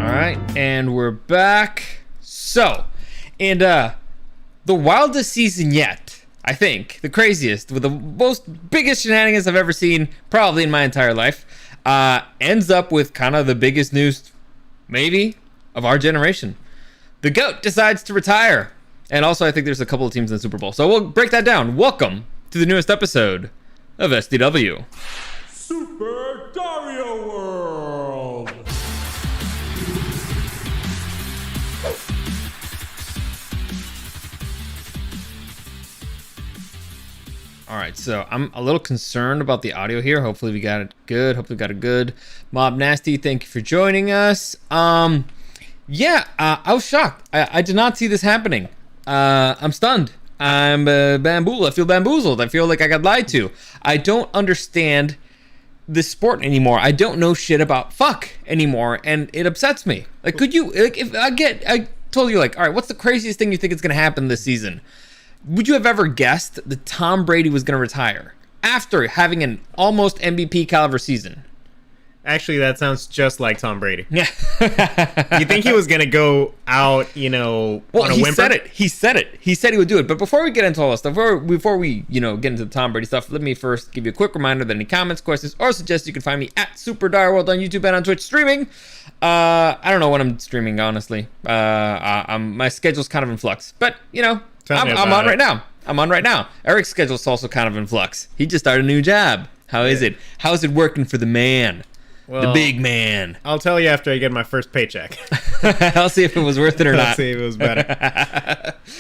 right, and we're back. So, and the wildest season yet, I think, the craziest, with the most biggest shenanigans I've ever seen, probably in my entire life, ends up with kind of the biggest news, maybe, of our generation. The GOAT decides to retire. And also, I think there's a couple of teams in the Super Bowl. So we'll break that down. Welcome to the newest episode of SDW. Super Dario World! All right, so I'm a little concerned about the audio here. Hopefully we got it good. Hopefully we got it good. Mob Nasty, thank you for joining us. I was shocked. I did not see this happening. I'm stunned. I'm bamboozled. I feel bamboozled. I feel like I got lied to. I don't understand this sport anymore. I don't know shit about fuck anymore, and it upsets me. Like, could you, like, if I told you, like, all right, what's the craziest thing you think is going to happen this season? Would you have ever guessed that Tom Brady was going to retire after having an almost MVP caliber season? Actually, that sounds just like Tom Brady. Yeah. You think he was going to go out, on a whimper? He said it. He said he would do it. But before we get into all that stuff, before we, get into the Tom Brady stuff, let me first give you a quick reminder that any comments, questions, or suggestions, you can find me at Super Dario World on YouTube and on Twitch streaming. I don't know when I'm streaming, honestly. My schedule's kind of in flux. But, I'm on right now. I'm on right now. Eric's schedule's also kind of in flux. He just started a new job. How is it? How's it working for the man? Well, the big man. I'll tell you after I get my first paycheck. I'll see if it was worth it or not. I'll see if it was better.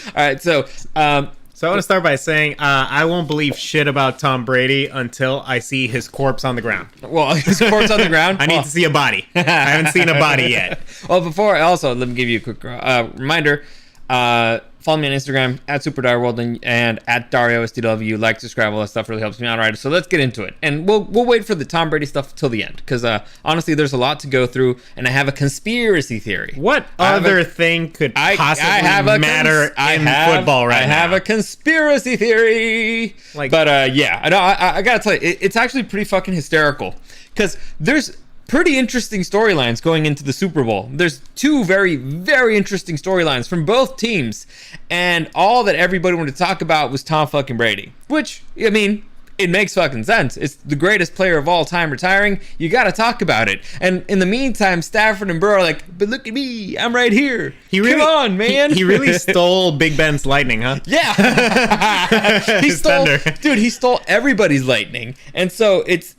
All right, so I want to start by saying I won't believe shit about Tom Brady until I see his corpse on the ground. Well, his corpse on the ground? I need to see a body. I haven't seen a body yet. Well, let me give you a quick reminder. Follow me on Instagram at Super Dario World and at Dario SDW. Like, subscribe, all that stuff really helps me out. All right, so let's get into it, and we'll wait for the Tom Brady stuff till the end, because honestly, there's a lot to go through, and I have a conspiracy theory. What other thing could possibly matter in football right now? I have a conspiracy theory. I gotta tell you, it's actually pretty fucking hysterical, because there's pretty interesting storylines going into the Super Bowl. There's two very, very interesting storylines from both teams, and all that everybody wanted to talk about was Tom fucking Brady, which, I mean, it makes fucking sense. It's the greatest player of all time retiring. You got to talk about it. And in the meantime, Stafford and Burrow are like, but look at me, I'm right here. Come on, man. He really stole Big Ben's lightning, huh? Yeah. He stole everybody's lightning. And so it's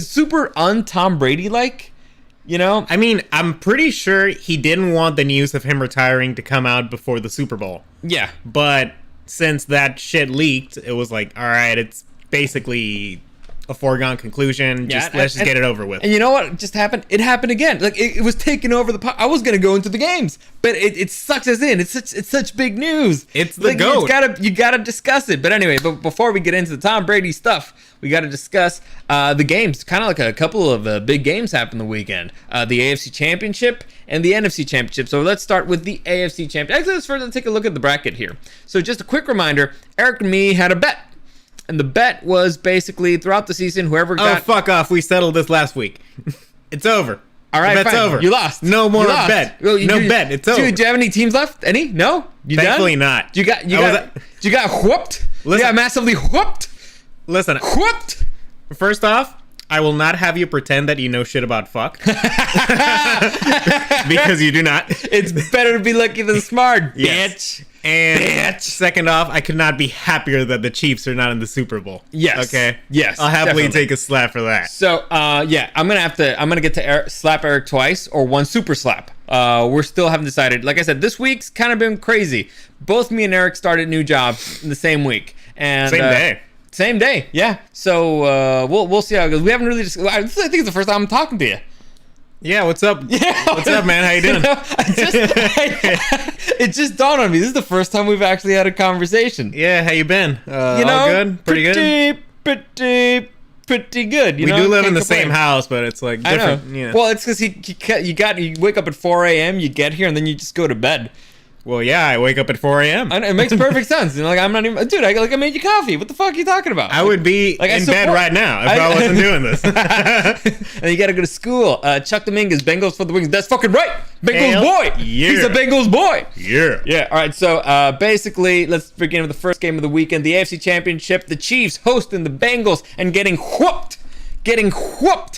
super un-Tom Brady-like, I mean, I'm pretty sure he didn't want the news of him retiring to come out before the Super Bowl. Yeah. But since that shit leaked, it was like, all right, it's basically a foregone conclusion. Let's just get it over with. And you know what just happened? It happened again. Like, it was taking over I was going to go into the games, but it sucks us in. It's such big news. It's the GOAT. You gotta discuss it. But anyway, before we get into the Tom Brady stuff, we got to discuss the games. Kind of like a couple of big games happened the weekend. The AFC Championship and the NFC Championship. So let's start with the AFC Championship. Actually, let's take a look at the bracket here. So just a quick reminder, Eric and me had a bet. And the bet was basically throughout the season, whoever got... Oh, fuck off. We settled this last week. It's over. All right, bet's fine. over. You lost. No more bet. Well, bet. It's over. Do you have any teams left? Any? No? You Thankfully done? not. You got whooped? Listen, you got massively whooped? Listen. Whooped? First off, I will not have you pretend that you know shit about fuck. Because you do not. It's better to be lucky than smart, yes. bitch. And second off, I could not be happier that the Chiefs are not in the Super Bowl. Yes. Okay. Yes. I'll happily take a slap for that. So, I'm gonna get to slap Eric twice or one super slap. We're still haven't decided. Like I said, this week's kind of been crazy. Both me and Eric started new jobs in the same week, and Same day, yeah. So we'll see how it goes. We haven't really. I think it's the first time I'm talking to you. Yeah, what's up? Yeah, what's up, man? How you doing? It just dawned on me. This is the first time we've actually had a conversation. Yeah, how you been? All good? Pretty good? Pretty good. We do live in the same house, but it's like different. I know. Well, it's because you wake up at 4 a.m., you get here, and then you just go to bed. Well, yeah, I wake up at 4 a.m. And it makes perfect sense. And like, I'm not even, dude. I made you coffee. What the fuck are you talking about? I would be in bed right now if I wasn't doing this. And you got to go to school. Chuck Dominguez, Bengals for the wings. That's fucking right. Bengals boy. Yeah. He's a Bengals boy. Yeah. Yeah. All right. So basically, let's begin with the first game of the weekend, the AFC Championship. The Chiefs hosting the Bengals and getting whooped.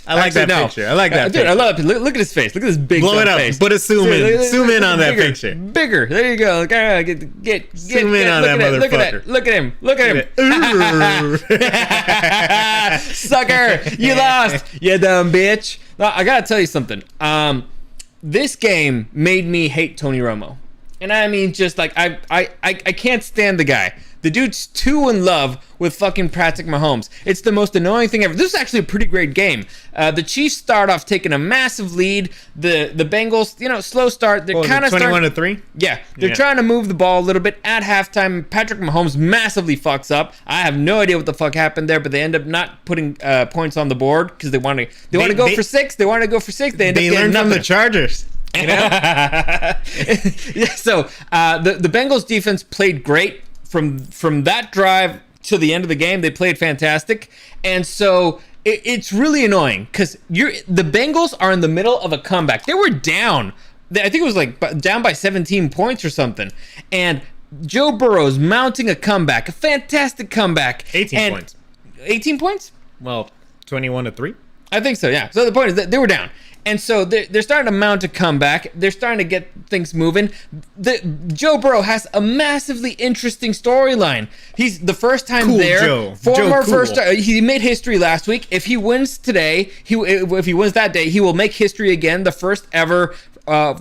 I like that picture. I like that dude, picture. I love it. Look at his face. Look at this big Blow it up. face. Put a zoom in. Zoom in on that bigger, picture. Bigger. There you go. Get zoom in on that motherfucker. Look at him. Look at him. Sucker. You lost. You dumb bitch. Now, I gotta tell you something. This game made me hate Tony Romo. And I mean, just like, I can't stand the guy. The dude's too in love with fucking Patrick Mahomes. It's the most annoying thing ever. This is actually a pretty great game. The Chiefs start off taking a massive lead. The Bengals, slow start. They're kind of 21-3. Yeah, they're trying to move the ball a little bit. At halftime, Patrick Mahomes massively fucks up. I have no idea what the fuck happened there, but they end up not putting points on the board because they want to go for six. They want to go for six. They learned from the Chargers. You know? Yeah. So the Bengals defense played great. From that drive to the end of the game, they played fantastic. And so it's really annoying because the Bengals are in the middle of a comeback. They were down. I think it was like down by 17 points or something. And Joe Burrow's mounting a comeback, a fantastic comeback. 18 points. 18 points? Well, 21-3. I think so, yeah. So the point is that they were down. And so they're starting to mount a comeback. They're starting to get things moving. Joe Burrow has a massively interesting storyline. He's the first time cool there. Joe. Former Joe first. cool. He made history last week. If he wins today, if he wins that day, he will make history again. The first ever.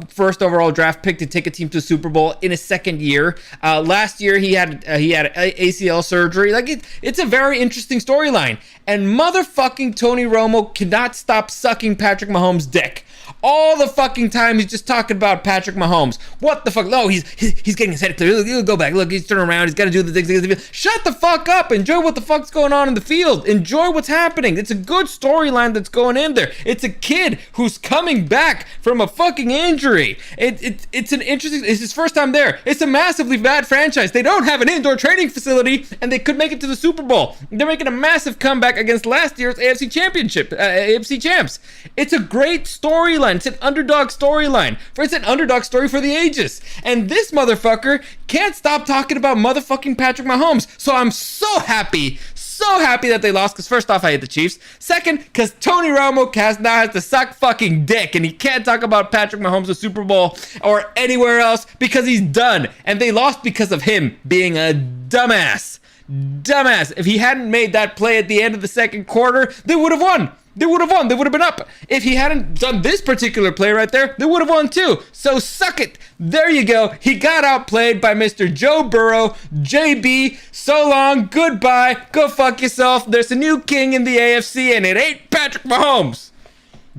First overall draft pick to take a team to the Super Bowl in his second year. Last year he had ACL surgery. Like it's a very interesting storyline. And motherfucking Tony Romo cannot stop sucking Patrick Mahomes' dick. All the fucking time he's just talking about Patrick Mahomes. What the fuck? No, he's getting his head clear. He'll go back. Look, he's turning around. He's got to do the things. Shut the fuck up. Enjoy what the fuck's going on in the field. Enjoy what's happening. It's a good storyline that's going in there. It's a kid who's coming back from a fucking injury. It's an interesting. It's his first time there. It's a massively bad franchise. They don't have an indoor training facility, and they could make it to the Super Bowl. They're making a massive comeback against last year's AFC Championship, AFC champs. It's a great storyline. It's an underdog storyline. It's an underdog story for the ages. And this motherfucker can't stop talking about motherfucking Patrick Mahomes. So I'm so happy that they lost, because first off, I hate the Chiefs. Second, because Tony Romo now has to suck fucking dick, and he can't talk about Patrick Mahomes, the Super Bowl, or anywhere else, because he's done. And they lost because of him being a dumbass. If he hadn't made that play at the end of the second quarter, they would have won. They would have been up. If he hadn't done this particular play right there, they would have won too. So suck it. There you go. He got outplayed by Mr. Joe Burrow. JB, so long. Goodbye. Go fuck yourself. There's a new king in the AFC, and it ain't Patrick Mahomes.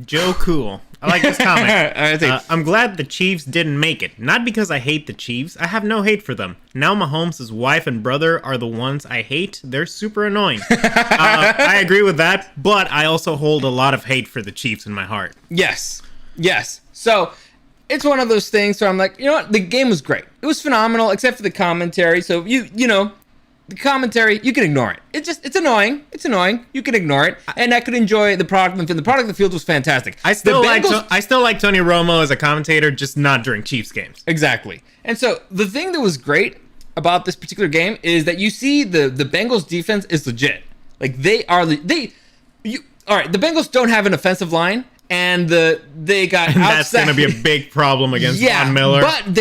Joe Cool. I like this comment. I'm glad the Chiefs didn't make it. Not because I hate the Chiefs. I have no hate for them. Now Mahomes' wife and brother are the ones I hate. They're super annoying. I agree with that, but I also hold a lot of hate for the Chiefs in my heart. Yes. So it's one of those things where I'm like, you know what? The game was great. It was phenomenal, except for the commentary. So you know. The commentary, you can ignore it. It's annoying. You can ignore it, and I could enjoy the product. The product of the field was fantastic. I still like Tony Romo as a commentator, just not during Chiefs games. Exactly. And so the thing that was great about this particular game is that you see the Bengals defense is legit. Like all right. The Bengals don't have an offensive line. And they got and that's going to be a big problem against Von Miller. But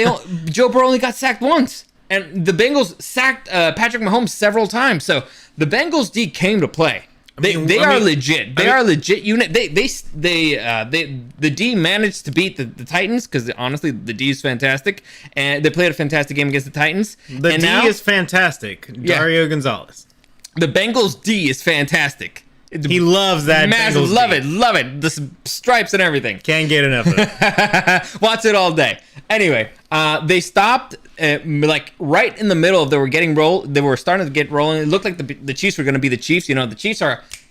Joe Burrow only got sacked once. And the Bengals sacked Patrick Mahomes several times. So the Bengals D came to play. They are legit. They are a legit unit. The D managed to beat the Titans, because honestly the D is fantastic, and they played a fantastic game against the Titans. The D is fantastic. Dario Gonzalez. The Bengals D is fantastic. He loves that. Massive, love it. The stripes and everything. Can't get enough of it. Watch it all day. Anyway, they stopped like right in the middle of they were starting to get rolling. It looked like the Chiefs were going to be the Chiefs. You know, the Chiefs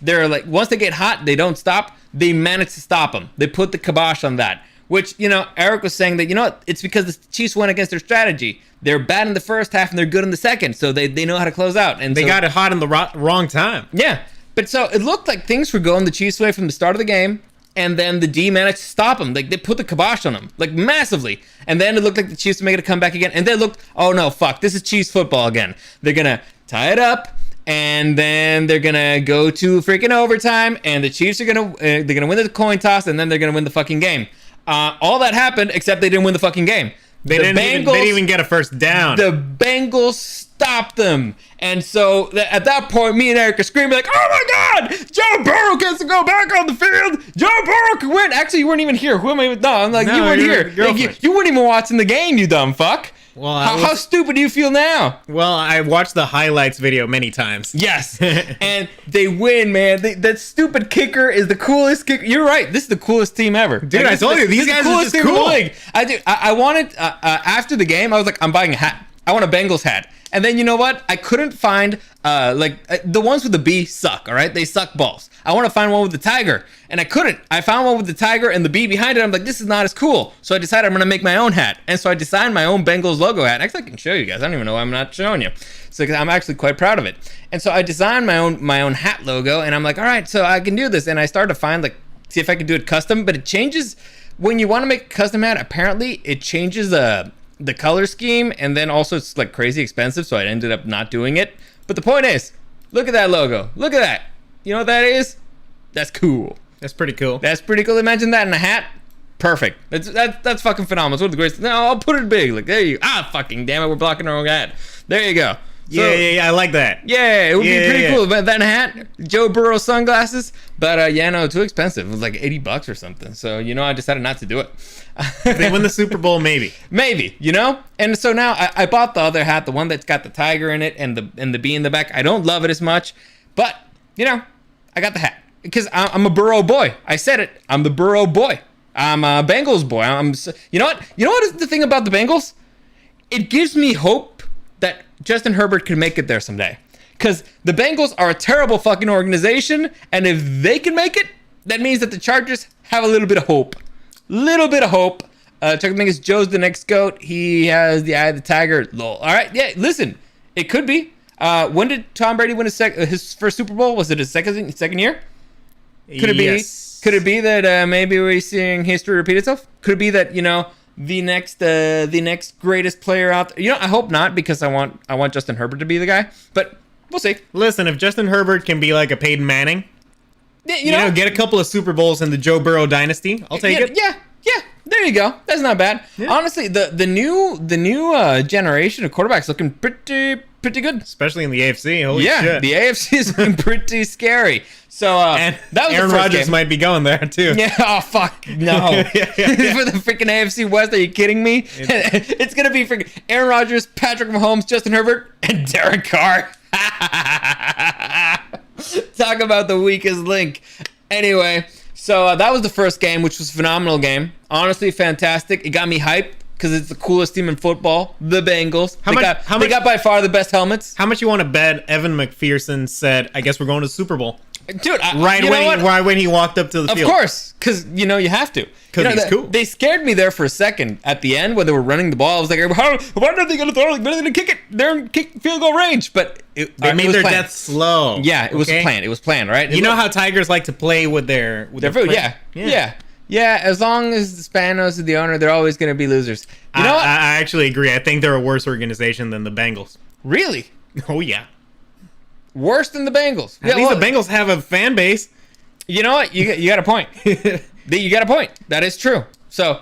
they're like, once they get hot, they don't stop. They managed to stop them. They put the kibosh on that. Which, Eric was saying that, it's because the Chiefs went against their strategy. They're bad in the first half and they're good in the second, so they know how to close out. And they got it hot in the wrong time. Yeah, but so it looked like things were going the Chiefs' way from the start of the game, and then the D managed to stop them. Like, they put the kibosh on them, like, massively. And then it looked like the Chiefs were making a comeback again, and then looked, oh no, fuck, this is Chiefs football again. They're gonna tie it up, and then they're gonna go to freaking overtime, and the Chiefs are gonna win the coin toss, and then they're gonna win the fucking game. All that happened, except they didn't win the fucking game. They didn't even get a first down. The Bengals stopped them. And so at that point, me and Eric are screaming like, oh my God, Joe Burrow gets to go back on the field. Joe Burrow can win. Actually, you weren't even here. Who am I? No, I'm like, you weren't here. Like, you weren't even watching the game, you dumb fuck. Well, how stupid do you feel now? Well, I watched the highlights video many times. Yes. And they win, man. That stupid kicker is the coolest kicker. You're right. This is the coolest team ever. Dude, I told you, these guys are just cool. I wanted, after the game, I was like, I'm buying a hat. I want a Bengals hat. And then you know what? I couldn't find, the ones with the B suck, all right? They suck balls. I want to find one with the tiger. And I couldn't. I found one with the tiger and the B behind it. I'm like, this is not as cool. So I decided I'm going to make my own hat. And so I designed my own Bengals logo hat. Actually, I can show you guys. I don't even know why I'm not showing you. So I'm actually quite proud of it. And so I designed my own hat logo. And I'm like, all right, so I can do this. And I started to find, see if I can do it custom. But it changes. When you want to make a custom hat, apparently it changes the color scheme, and then also it's like crazy expensive, so I ended up not doing it. But the point is, look at that logo. Look at that. You know what that is? That's cool. That's pretty cool. That's pretty cool. Imagine that in a hat. Perfect. That's fucking phenomenal. It's one of the greatest. No, I'll put it big. Like, there you go. Fucking damn it, we're blocking our own hat. There you go. So, yeah, I like that. Yeah, it would be pretty cool. But that hat, Joe Burrow sunglasses, but no, too expensive. It was like $80 or something. So I decided not to do it. If they win the Super Bowl, maybe. And so now I bought the other hat, the one that's got the tiger in it and the bee in the back. I don't love it as much, but I got the hat because I'm a Burrow boy. I said it. I'm the Burrow boy. I'm a Bengals boy. You know what? You know what is the thing about the Bengals? It gives me hope that Justin Herbert can make it there someday. Because the Bengals are a terrible fucking organization, and if they can make it, that means that the Chargers have a little bit of hope. Chuck thinks Joe's the next GOAT. He has the eye of the tiger. Lol. All right, yeah, listen. It could be. When did Tom Brady win his first Super Bowl? Was it his second year? Could it be? Could it be that maybe we're seeing history repeat itself? Could it be that, the next greatest player out there? I hope not, because I want Justin Herbert to be the guy, but we'll see. Listen, if Justin Herbert can be like a Peyton Manning, get a couple of Super Bowls in the Joe Burrow dynasty, I'll take it. Yeah, there you go. That's not bad. Yeah. Honestly, the new generation of quarterbacks looking pretty good, especially in the AFC. Holy shit. The AFC is looking pretty scary. So and that was Aaron Rodgers might be going there too. Yeah. Oh fuck no. For the freaking AFC West, are you kidding me? It's gonna be freaking Aaron Rodgers, Patrick Mahomes, Justin Herbert, and Derek Carr. Talk about the weakest link. Anyway, so that was the first game, which was a phenomenal game. Honestly, fantastic. It got me hyped because it's the coolest team in football, the Bengals. They got by far the best helmets. How much you want to bet Evan McPherson said, I guess we're going to the Super Bowl? Dude, right when he walked up to the field. Of course, because you have to. Because he's cool. They scared me there for a second at the end when they were running the ball. I was like, why are they going to throw it? When are they going to kick it? They're in field goal range. But they made their death slow. Yeah, it was planned. It was planned, right? You know how Tigers like to play with their food? Yeah. As long as the Spanos are the owner, they're always going to be losers. You know what? I actually agree. I think they're a worse organization than the Bengals. Really? Oh yeah. Worse than the Bengals. At least the Bengals have a fan base. You know what? You got a point. You got a point. That is true. So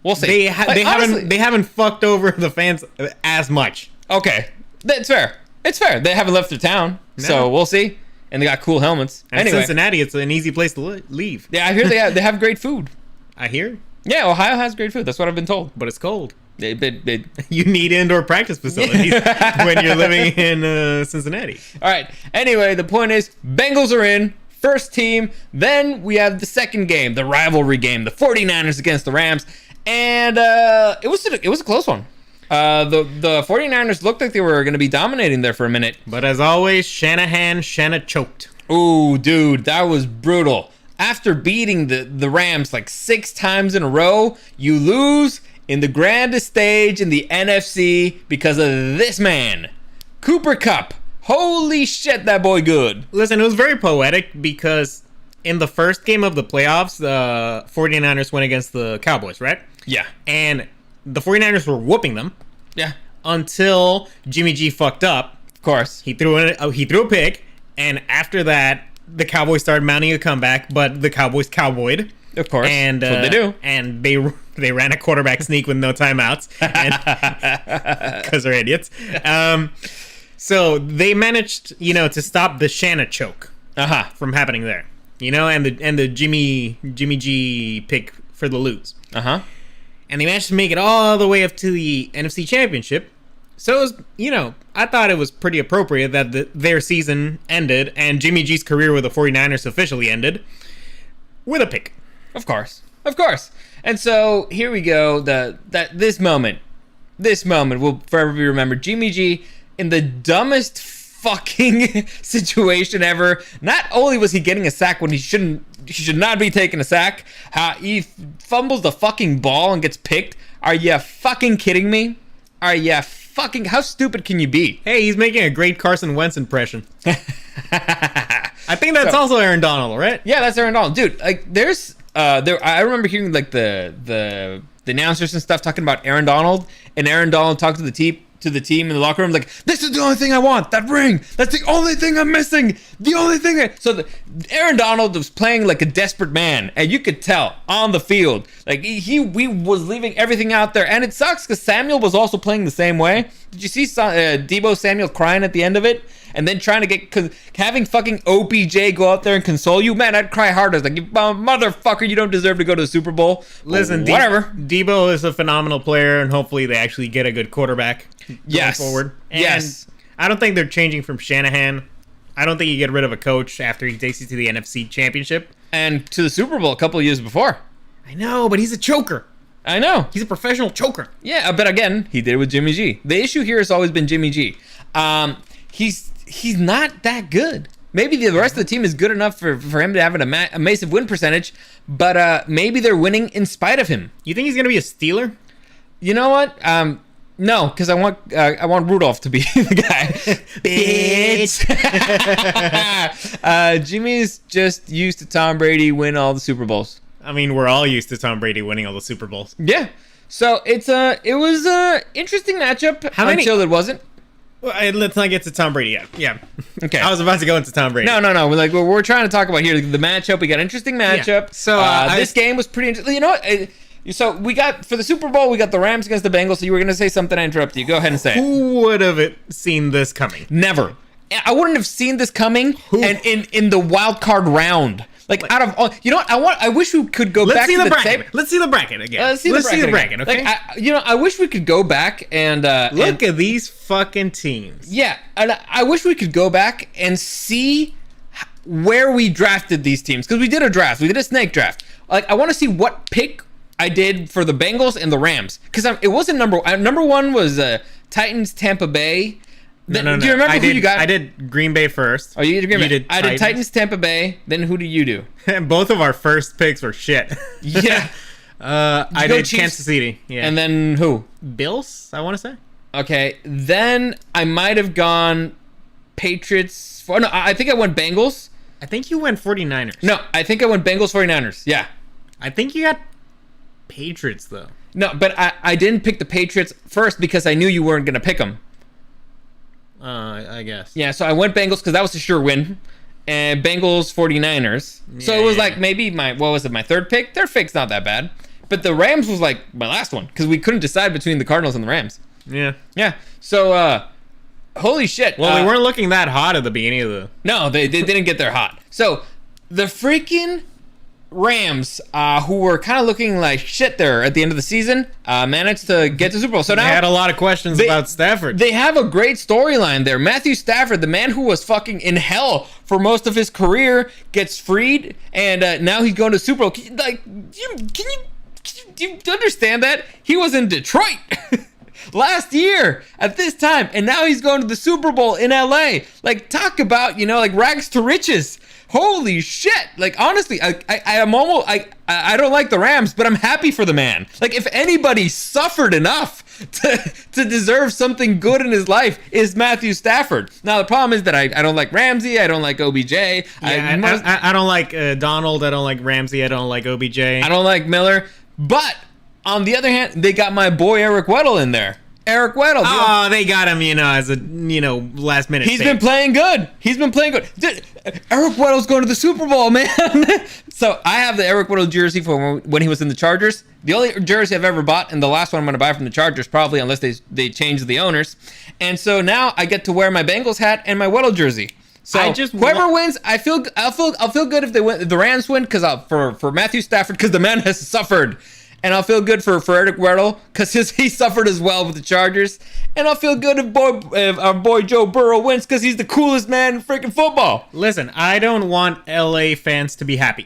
we'll see. They haven't fucked over the fans as much. Okay, that's fair. It's fair. They haven't left their town, so we'll see. And they got cool helmets. And anyway, Cincinnati, it's an easy place to leave. Yeah, I hear they have great food. I hear. Yeah, Ohio has great food. That's what I've been told. But it's cold. You need indoor practice facilities when you're living in Cincinnati. All right. Anyway, the point is, Bengals are in. First team. Then we have the second game, the rivalry game, the 49ers against the Rams. And it was a close one. The 49ers looked like they were going to be dominating there for a minute. But as always, Shanahan choked. Ooh, dude, that was brutal. after beating the Rams like 6 times in a row, you lose in the grandest stage in the NFC because of this man, Cooper Kupp. Holy shit, that boy good. Listen, it was very poetic because in the first game of the playoffs, the 49ers went against the Cowboys, right? Yeah. And the 49ers were whooping them. Yeah. Until Jimmy G fucked up. Of course. He threw a pick, and after that, the Cowboys started mounting a comeback, but the Cowboys cowboyed. Of course. And that's what they do. And they ran a quarterback sneak with no timeouts because they're idiots. So they managed, to stop the Shanna choke from happening there. And the Jimmy G pick for the lose. And they managed to make it all the way up to the NFC Championship. So it was, I thought it was pretty appropriate that their season ended and Jimmy G's career with the 49ers officially ended with a pick. Of course. And so here we go. This moment will forever be remembered. Jimmy G, in the dumbest fucking situation ever. Not only was he getting a sack when he should not be taking a sack, he fumbles the fucking ball and gets picked. Are you fucking kidding me? How stupid can you be? Hey, he's making a great Carson Wentz impression. I think that's also Aaron Donald, right? Yeah, that's Aaron Donald. Dude, like I remember hearing like the announcers and stuff talking about Aaron Donald, and Aaron Donald talked to the team in the locker room like, this is the only thing I want, that ring. That's the only thing I'm missing. Aaron Donald was playing like a desperate man, and you could tell on the field. Like we was leaving everything out there, and it sucks because Samuel was also playing the same way. Did you see Deebo Samuel crying at the end of it? And then trying to having fucking OBJ go out there and console you, man, I'd cry harder. Like, you motherfucker, you don't deserve to go to the Super Bowl. Listen, whatever. Deebo is a phenomenal player, and hopefully they actually get a good quarterback going forward. And I don't think they're changing from Shanahan. I don't think you get rid of a coach after he takes you to the NFC Championship. And to the Super Bowl a couple of years before. I know, but he's a choker. I know. He's a professional choker. Yeah, but again, he did it with Jimmy G. The issue here has always been Jimmy G. He's not that good. Maybe the rest of the team is good enough for him to have a massive win percentage, but maybe they're winning in spite of him. You think he's going to be a Steeler? You know what? No, because I want Rudolph to be the guy. Bitch. Jimmy's just used to Tom Brady win all the Super Bowls. I mean, we're all used to Tom Brady winning all the Super Bowls. Yeah. So it was a interesting matchup until it wasn't. Well, let's not get to Tom Brady yet. Yeah. Okay. I was about to go into Tom Brady. No. We're trying to talk about here the matchup. We got an interesting matchup. Yeah. So this game was pretty interesting. You know what? So we got for the Super Bowl, we got the Rams against the Bengals. So you were going to say something. I interrupted you. Go ahead and say it. Who would have seen this coming? Never. I wouldn't have seen this coming. And in the wild card round. Like out of all, you know what? I wish we could go back to the bracket. Let's see the bracket again. Let's see the bracket. Okay. Like, I wish we could go back and look at these fucking teams. Yeah, and I wish we could go back and see where we drafted these teams because we did a draft. We did a snake draft. Like I want to see what pick I did for the Bengals and the Rams because it wasn't number one was Titans Tampa Bay. No. Do you remember who you got? I did Green Bay first. Oh, you did Green Bay. I did Titans, Tampa Bay. Then who do you do? And both of our first picks were shit. Yeah. I did Chiefs? Kansas City. Yeah. And then who? Bills, I want to say. Okay. Then I might have gone Patriots. No, I think I went Bengals. I think you went 49ers. No, I think I went Bengals 49ers. Yeah. I think you got Patriots, though. No, but I didn't pick the Patriots first because I knew you weren't going to pick them. I guess. Yeah, so I went Bengals because that was a sure win. And Bengals 49ers. So it was like maybe my third pick? Third pick's not that bad. But the Rams was like my last one because we couldn't decide between the Cardinals and the Rams. Yeah. Yeah. So, holy shit. Well, they weren't looking that hot at the beginning of the... No, they didn't get there hot. So, the freaking Rams, who were kind of looking like shit there at the end of the season, managed to get to the Super Bowl. So now they had a lot of questions about Stafford. They have a great storyline there. Matthew Stafford, the man who was fucking in hell for most of his career, gets freed, and now he's going to Super Bowl. Can you understand that? He was in Detroit last year at this time, and now he's going to the Super Bowl in LA. Like, talk about, like rags to riches holy shit. Like, honestly, I don't like the Rams, but I'm happy for the man. Like, if anybody suffered enough to deserve something good in his life, is Matthew Stafford. Now, the problem is that I don't like Ramsey. I don't like OBJ. I don't like Donald. I don't like Ramsey. I don't like OBJ. I don't like Miller. But on the other hand, they got my boy Eric Weddle in there. Eric Weddle. Oh, they got him, as a, last minute. He's been playing good. Dude, Eric Weddle's going to the Super Bowl, man. So I have the Eric Weddle jersey from when he was in the Chargers. The only jersey I've ever bought, and the last one I'm going to buy from the Chargers, probably, unless they change the owners. And so now I get to wear my Bengals hat and my Weddle jersey. So whoever wins, I'll feel good if they win. If the Rams win, because for Matthew Stafford, because the man has suffered. And I'll feel good for Eric Weddle because he suffered as well with the Chargers. And I'll feel good if our boy Joe Burrow wins because he's the coolest man in freaking football. Listen, I don't want LA fans to be happy.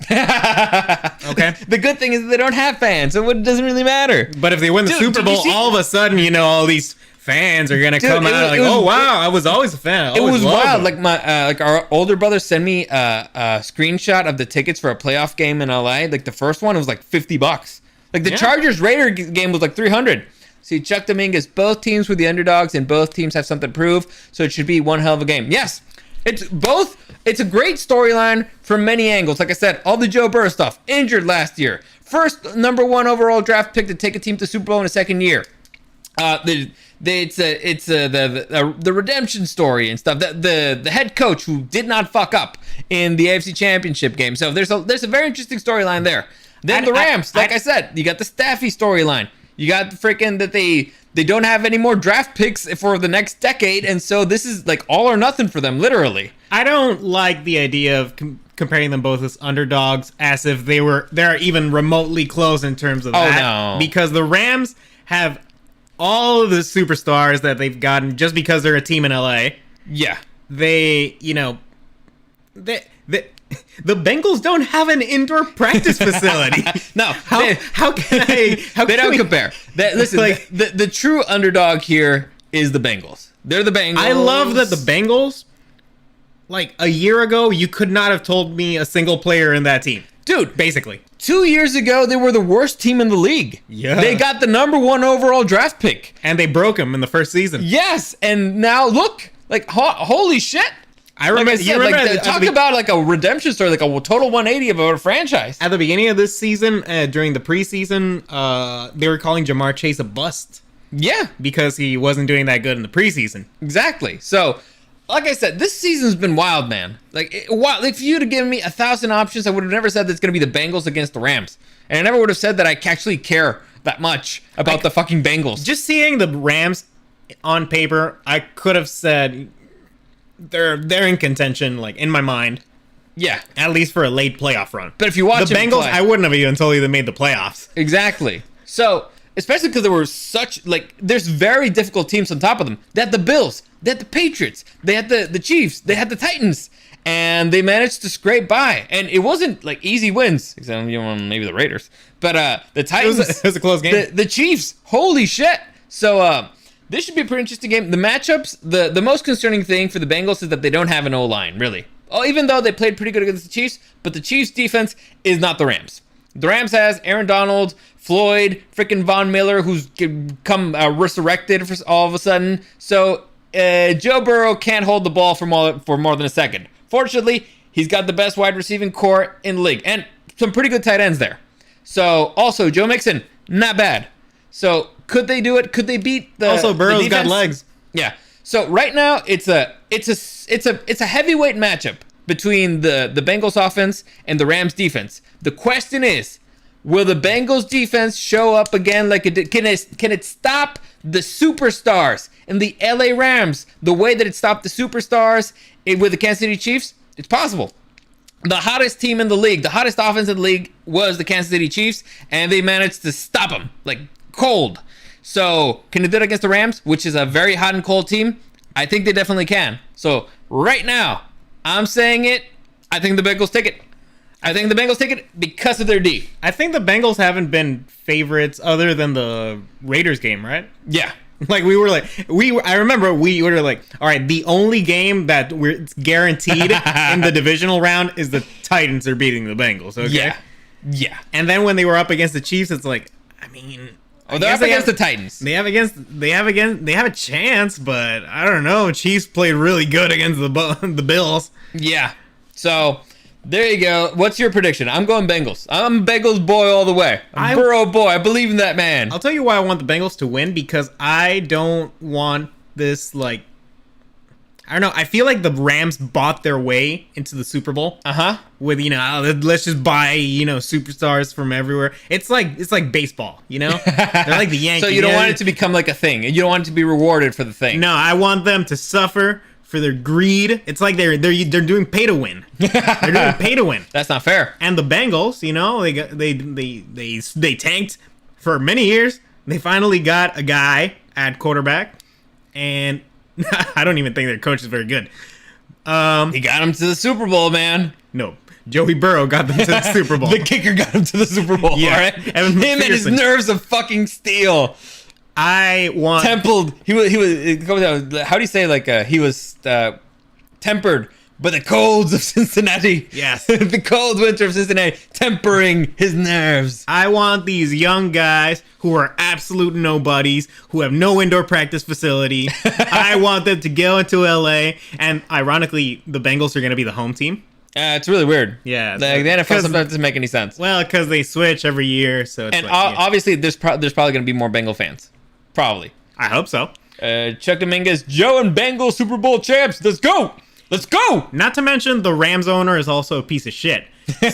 Okay? The good thing is that they don't have fans, so it doesn't really matter. But if they win the Super Bowl, all of a sudden, all these fans are gonna come out like, oh wow, I was always a fan. It was wild. Like our older brother sent me a screenshot of the tickets for a playoff game in LA. Like the first one, it was like $50. Like the Chargers Raider game was like $300. See, Chuck Dominguez, both teams were the underdogs, and both teams have something to prove. So it should be one hell of a game. Yes, it's a great storyline from many angles. Like I said, all the Joe Burrow stuff, injured last year, first #1 overall draft pick to take a team to Super Bowl in a second year. It's the redemption story and stuff. The head coach who did not fuck up in the AFC Championship game. So there's a very interesting storyline there. Then the Rams, like I said, you got the Staffy storyline. You got the freaking that they don't have any more draft picks for the next decade, and so this is like all or nothing for them, literally. I don't like the idea of comparing them both as underdogs, as if they're even remotely close in terms of that. No. Because the Rams have all of the superstars that they've gotten just because they're a team in LA. Yeah. The Bengals don't have an indoor practice facility. No. How can they don't compare. Listen, like, the true underdog here is the Bengals. They're the Bengals. I love that the Bengals, like a year ago, you could not have told me a single player in that team. Dude, basically. 2 years ago, they were the worst team in the league. Yeah. They got the #1 overall draft pick. And they broke him in the first season. Yes, and now look, like, holy shit. I remember, like I said, like, talk about like a redemption story, like a total 180 of a franchise. At the beginning of this season, during the preseason, they were calling Jamar Chase a bust. Yeah. Because he wasn't doing that good in the preseason. Exactly. So, like I said, this season's been wild, man. Like, if you'd have given me 1,000 options, I would have never said that it's going to be the Bengals against the Rams. And I never would have said that I actually care that much about the fucking Bengals. Just seeing the Rams on paper, I could have said they're in contention, like, in my mind. Yeah. At least for a late playoff run. But if you watch the Bengals, I wouldn't have even told you they made the playoffs. Exactly. So, especially because there were there's very difficult teams on top of them. They had the Bills, they had the Patriots, they had the Chiefs, they had the Titans, and they managed to scrape by. And it wasn't like easy wins, except maybe the Raiders. But the Titans, it was a close game. The Chiefs, holy shit. So this should be a pretty interesting game. The matchups, the most concerning thing for the Bengals is that they don't have an O-line, really. Oh, even though they played pretty good against the Chiefs, but the Chiefs defense is not the Rams. The Rams has Aaron Donald, Floyd, freaking Von Miller, who's come resurrected for all of a sudden. So Joe Burrow can't hold the ball for more than a second. Fortunately, he's got the best wide receiving core in the league and some pretty good tight ends there. So also Joe Mixon, not bad. So could they do it? Could they beat the? Also, Burrow's got legs. Yeah. So right now it's a heavyweight matchup between the Bengals offense and the Rams defense. The question is, will the Bengals defense show up again like it did? Can it stop the superstars in the LA Rams the way that it stopped the superstars with the Kansas City Chiefs? It's possible. The hottest team in the league, the hottest offense in the league was the Kansas City Chiefs, and they managed to stop them like cold. So can they do it against the Rams, which is a very hot and cold team? I think they definitely can. So right now, I'm saying it. I think the Bengals take it. I think the Bengals take it because of their D. I think the Bengals haven't been favorites other than the Raiders game, right? Yeah. Like I remember we were like, all right, the only game that it's guaranteed in the divisional round is the Titans are beating the Bengals. Okay. Yeah. And then when they were up against the Chiefs, it's like, I mean, they're up against the Titans. They have a chance, but I don't know. Chiefs played really good against the Bills. Yeah. So there you go. What's your prediction? I'm going Bengals. I'm a Bengals boy all the way. I'm Burrow boy. I believe in that man. I'll tell you why I want the Bengals to win, because I don't want this, like, I don't know. I feel like the Rams bought their way into the Super Bowl. With, let's just buy, superstars from everywhere. It's like baseball, They're like the Yankees. So you don't want it to become like a thing. You don't want it to be rewarded for the thing. No, I want them to suffer for their greed. It's like they're doing pay to win. They're doing pay to win. That's not fair. And the Bengals, they tanked for many years. They finally got a guy at quarterback, and I don't even think their coach is very good. He got him to the Super Bowl, man. No, Joey Burrow got them to the Super Bowl. The kicker got him to the Super Bowl. Yeah, all right? Him and his nerves of fucking steel. I want tempered. He was. How do you say, like, he was tempered by the colds of Cincinnati? Yes. The cold winter of Cincinnati tempering his nerves. I want these young guys who are absolute nobodies, who have no indoor practice facility. I want them to go into LA, and ironically, the Bengals are going to be the home team. It's really weird. Yeah. The NFL sometimes doesn't make any sense. Well, because they switch every year, so it's obviously there's probably going to be more Bengal fans. Probably. I hope so. Chuck Dominguez, Joe and Bengals Super Bowl champs. Let's go. Let's go. Not to mention the Rams owner is also a piece of shit. So,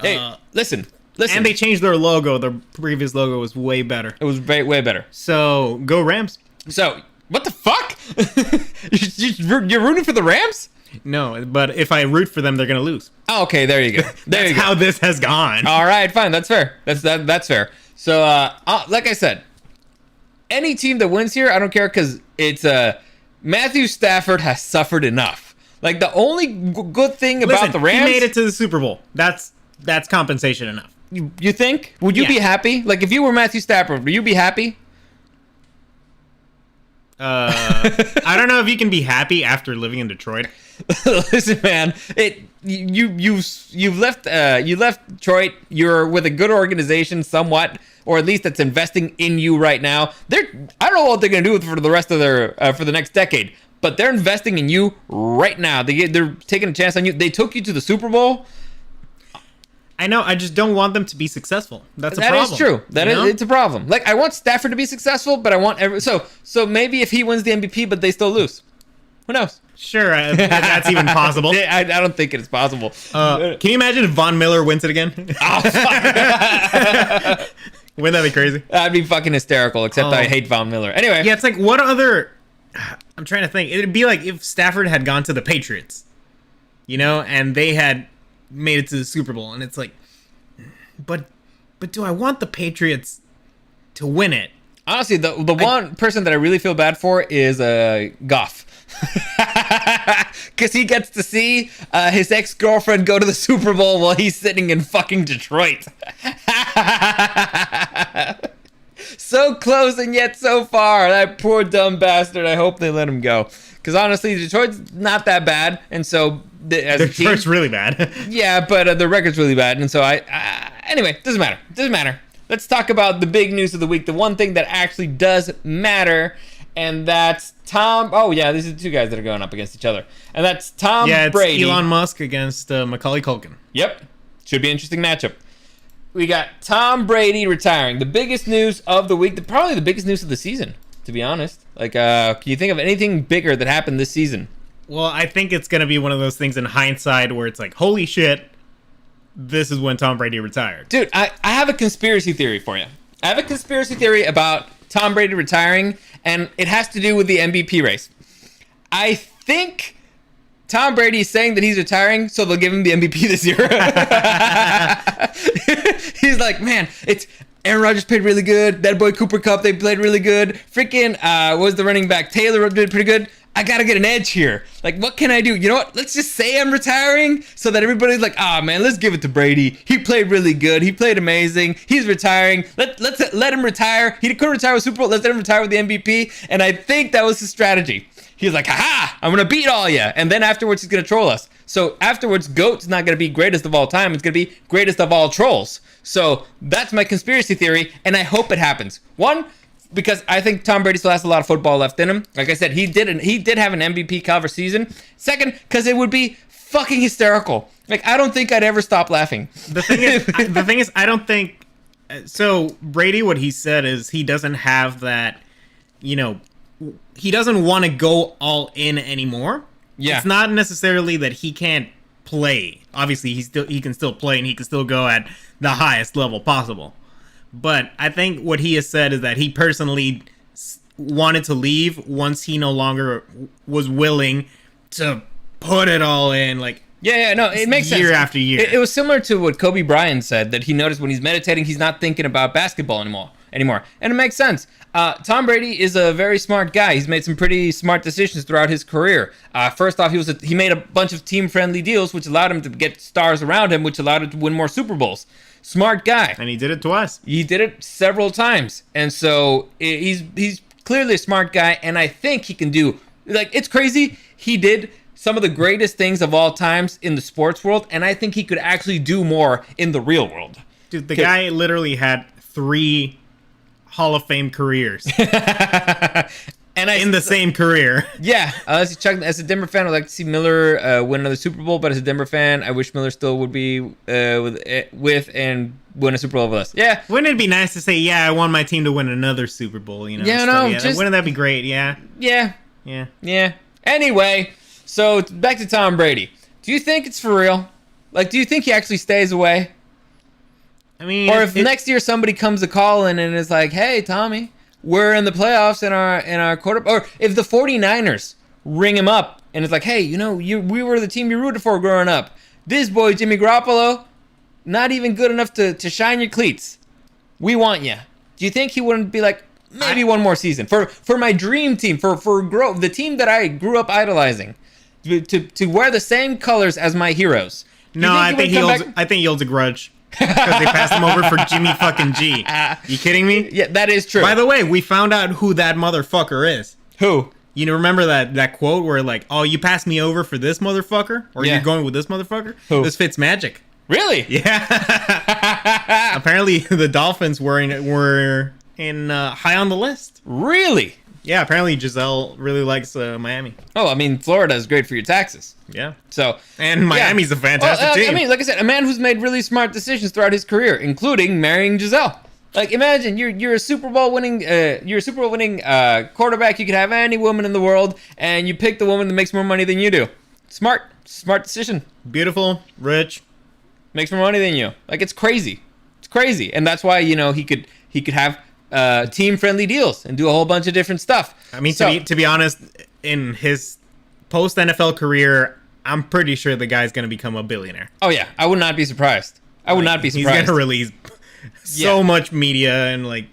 hey, listen. And they changed their logo. Their previous logo was way better. It was way better. So, go Rams. So, what the fuck? You're rooting for the Rams? No, but if I root for them, they're going to lose. Oh, okay, there you go. That's how this has gone. All right, fine. That's fair. That's fair. So, like I said, any team that wins here, I don't care, because it's Matthew Stafford has suffered enough. Like, the only good thing about the Rams, he made it to the Super Bowl. That's compensation enough. You think? Would you be happy? Like, if you were Matthew Stafford, would you be happy? I don't know if you can be happy after living in Detroit. Listen, man, you've left Detroit. You're with a good organization, somewhat, or at least that's investing in you right now. I don't know what they're gonna do for the rest of their for the next decade, but they're investing in you right now. They're taking a chance on you. They took you to the Super Bowl. I know. I just don't want them to be successful. That's a problem. That is true. It's a problem. Like, I want Stafford to be successful, but I want so maybe if he wins the MVP, but they still lose. Who knows? Sure, that's even possible. I don't think it's possible. Can you imagine if Von Miller wins it again? Oh, fuck. Wouldn't that be crazy? That'd be fucking hysterical, except I hate Von Miller. Anyway. Yeah, it's like, what other... I'm trying to think. It'd be like if Stafford had gone to the Patriots, and they had made it to the Super Bowl, and it's like, but do I want the Patriots to win it? Honestly, the one person that I really feel bad for is Goff. Because he gets to see his ex-girlfriend go to the Super Bowl while he's sitting in fucking Detroit. So close and yet so far. That poor dumb bastard. I hope they let him go. Because honestly, Detroit's not that bad. And so, as a team, Detroit's really bad. Yeah, but the record's really bad. And so, anyway, doesn't matter. Let's talk about the big news of the week. The one thing that actually does matter. And that's Tom. Oh, yeah, these are the two guys that are going up against each other. And that's Tom Brady. Elon Musk against Macaulay Culkin. Yep. Should be an interesting matchup. We got Tom Brady retiring. The biggest news of the week. Probably the biggest news of the season, to be honest. Like, can you think of anything bigger that happened this season? Well, I think it's going to be one of those things in hindsight where it's like, holy shit, this is when Tom Brady retired. Dude, I have a conspiracy theory for you. I have a conspiracy theory about Tom Brady retiring, and it has to do with the MVP race. I think Tom Brady is saying that he's retiring, so they'll give him the MVP this year. He's like, man, it's Aaron Rodgers played really good. That boy Cooper Kupp, they played really good. Freaking, what was the running back? Taylor did pretty good. I gotta get an edge here. Like, what can I do? You know what? Let's just say I'm retiring so that everybody's like, man, let's give it to Brady. He played really good. He played amazing. He's retiring. Let him retire. He could retire with Super Bowl. Let's let him retire with the MVP. And I think that was his strategy. He's like, haha, I'm gonna beat all ya. And then afterwards, he's gonna troll us. So afterwards, GOAT's not gonna be greatest of all time. It's gonna be greatest of all trolls. So that's my conspiracy theory, and I hope it happens. One, because I think Tom Brady still has a lot of football left in him. Like I said, he did have an MVP caliber season. Second, because it would be fucking hysterical. Like, I don't think I'd ever stop laughing. The thing is, I don't think. So Brady, what he said is he doesn't have that. He doesn't want to go all in anymore. Yeah, it's not necessarily that he can't play. Obviously, he can still play and he can still go at the highest level possible. But I think what he has said is that he personally wanted to leave once he no longer was willing to put it all in. Like, no, it makes sense. Year after year. It was similar to what Kobe Bryant said, that he noticed when he's meditating, he's not thinking about basketball anymore. And it makes sense. Tom Brady is a very smart guy. He's made some pretty smart decisions throughout his career. First off, he made a bunch of team-friendly deals, which allowed him to get stars around him, which allowed him to win more Super Bowls. Smart guy. And he did it twice. He did it several times. And so he's clearly a smart guy, and I think he can do, like, it's crazy. He did some of the greatest things of all times in the sports world, and I think he could actually do more in the real world. Dude, the guy literally had 3 Hall of Fame careers. And in the same career. Yeah. As a Denver fan, I'd like to see Miller win another Super Bowl, but as a Denver fan, I wish Miller still would be with and win a Super Bowl with us. Yeah. Wouldn't it be nice to say, yeah, I want my team to win another Super Bowl? Yeah, no. Wouldn't that be great? Yeah. Yeah. Anyway, so back to Tom Brady. Do you think it's for real? Like, do you think he actually stays away? I mean, or if next year somebody comes to call in and is like, hey, Tommy, we're in the playoffs in our quarter, or if the 49ers ring him up and it's like, hey, we were the team you rooted for growing up. This boy, Jimmy Garoppolo, not even good enough to shine your cleats. We want you. Do you think he wouldn't be like, maybe one more season for my dream team, for the team that I grew up idolizing, to wear the same colors as my heroes? No, I think he holds a grudge. Because they passed him over for Jimmy fucking G. You kidding me? Yeah, that is true. By the way, we found out who that motherfucker is. Who? Remember that quote where like, oh, you passed me over for this motherfucker? Or you're going with this motherfucker? Who? This fits magic. Really? Yeah. Apparently the Dolphins were in high on the list. Really? Yeah, apparently Giselle really likes Miami. Oh, I mean, Florida is great for your taxes. Yeah. So, and Miami's a fantastic team. I mean, like I said, a man who's made really smart decisions throughout his career, including marrying Giselle. Like, imagine you're a Super Bowl winning quarterback. You could have any woman in the world, and you pick the woman that makes more money than you do. Smart decision. Beautiful, rich, makes more money than you. Like, it's crazy. It's crazy, and that's why he could have team-friendly deals and do a whole bunch of different stuff. I mean, to be honest, in his post-NFL career, I'm pretty sure the guy's going to become a billionaire. Oh, yeah. I would not be surprised. He's going to release so much media and, like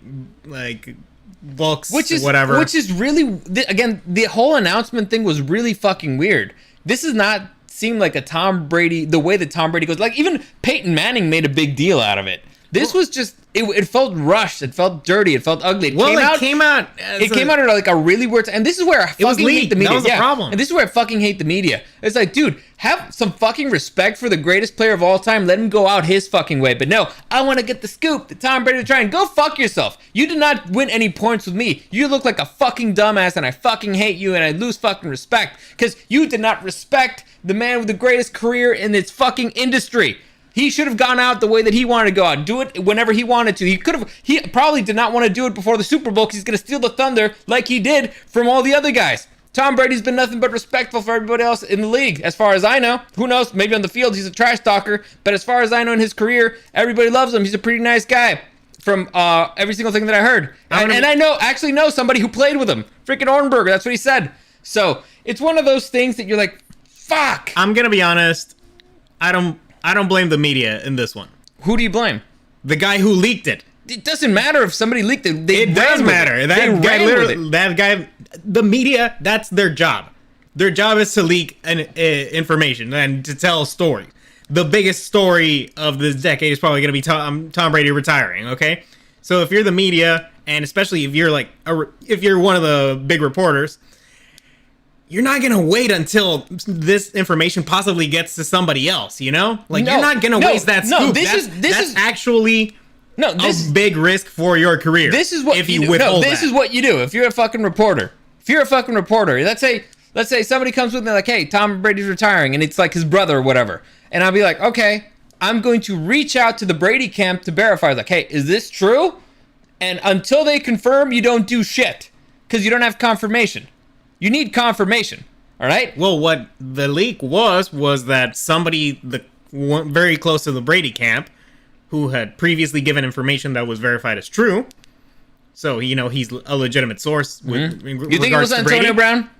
books, whatever. Which is really... Again, the whole announcement thing was really fucking weird. This does not seem like a Tom Brady... The way that Tom Brady goes... Like, even Peyton Manning made a big deal out of it. This was just... It felt rushed. It felt dirty. It felt ugly. It came out at like a really weird time. And this is where I fucking hate the media. That was the problem. And this is where I fucking hate the media. It's like, dude, have some fucking respect for the greatest player of all time. Let him go out his fucking way. But no, I want to get the scoop. The Tom Brady Retiring. Go fuck yourself. You did not win any points with me. You look like a fucking dumbass, and I fucking hate you, and I lose fucking respect because you did not respect the man with the greatest career in this fucking industry. He should have gone out the way that he wanted to go out. Do it whenever he wanted to. He probably did not want to do it before the Super Bowl because he's going to steal the thunder like he did from all the other guys. Tom Brady's been nothing but respectful for everybody else in the league, as far as I know. Who knows? Maybe on the field he's a trash talker. But as far as I know in his career, everybody loves him. He's a pretty nice guy from every single thing that I heard. And I actually know somebody who played with him. Freaking Ornberger. That's what he said. So it's one of those things that you're like, fuck. I'm going to be honest. I don't blame the media in this one. Who do you blame? The guy who leaked it. it doesn't matter if somebody leaked it. It does matter. That guy, the media, that's their job. Their job is to leak information and to tell stories. The biggest story of this decade is probably going to be Tom Brady retiring. Okay, so if you're the media, and especially if you're if you're one of the big reporters, you're not going to wait until this information possibly gets to somebody else. You know, you're not going to waste that scoop. No, this is actually. No, this is a big risk for your career. This is what if you withhold. This is what you do if you're a fucking reporter. Let's say somebody comes with me like, hey, Tom Brady's retiring, and it's like his brother or whatever, and I'll be like, okay, I'm going to reach out to the Brady camp to verify. Like, hey, is this true? And until they confirm, you don't do shit because you don't have confirmation. You need confirmation. All right. Well, what the leak was that somebody very close to the Brady camp, who had previously given information that was verified as true. So, he's a legitimate source. With you think it was Antonio Brown?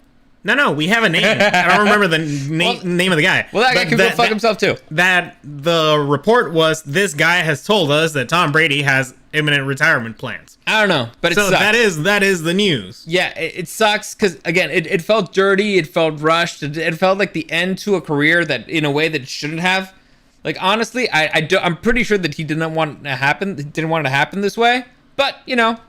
No, we have a name. I don't remember the name of the guy. Well, that guy can go fuck himself too. That the report was, this guy has told us that Tom Brady has imminent retirement plans. I don't know, but it sucks. that is the news. Yeah, it sucks because, again, it felt dirty. It felt rushed. It felt like the end to a career that, in a way that it shouldn't have. Like, honestly, I'm pretty sure that he didn't want it to happen. He didn't want it to happen this way. But,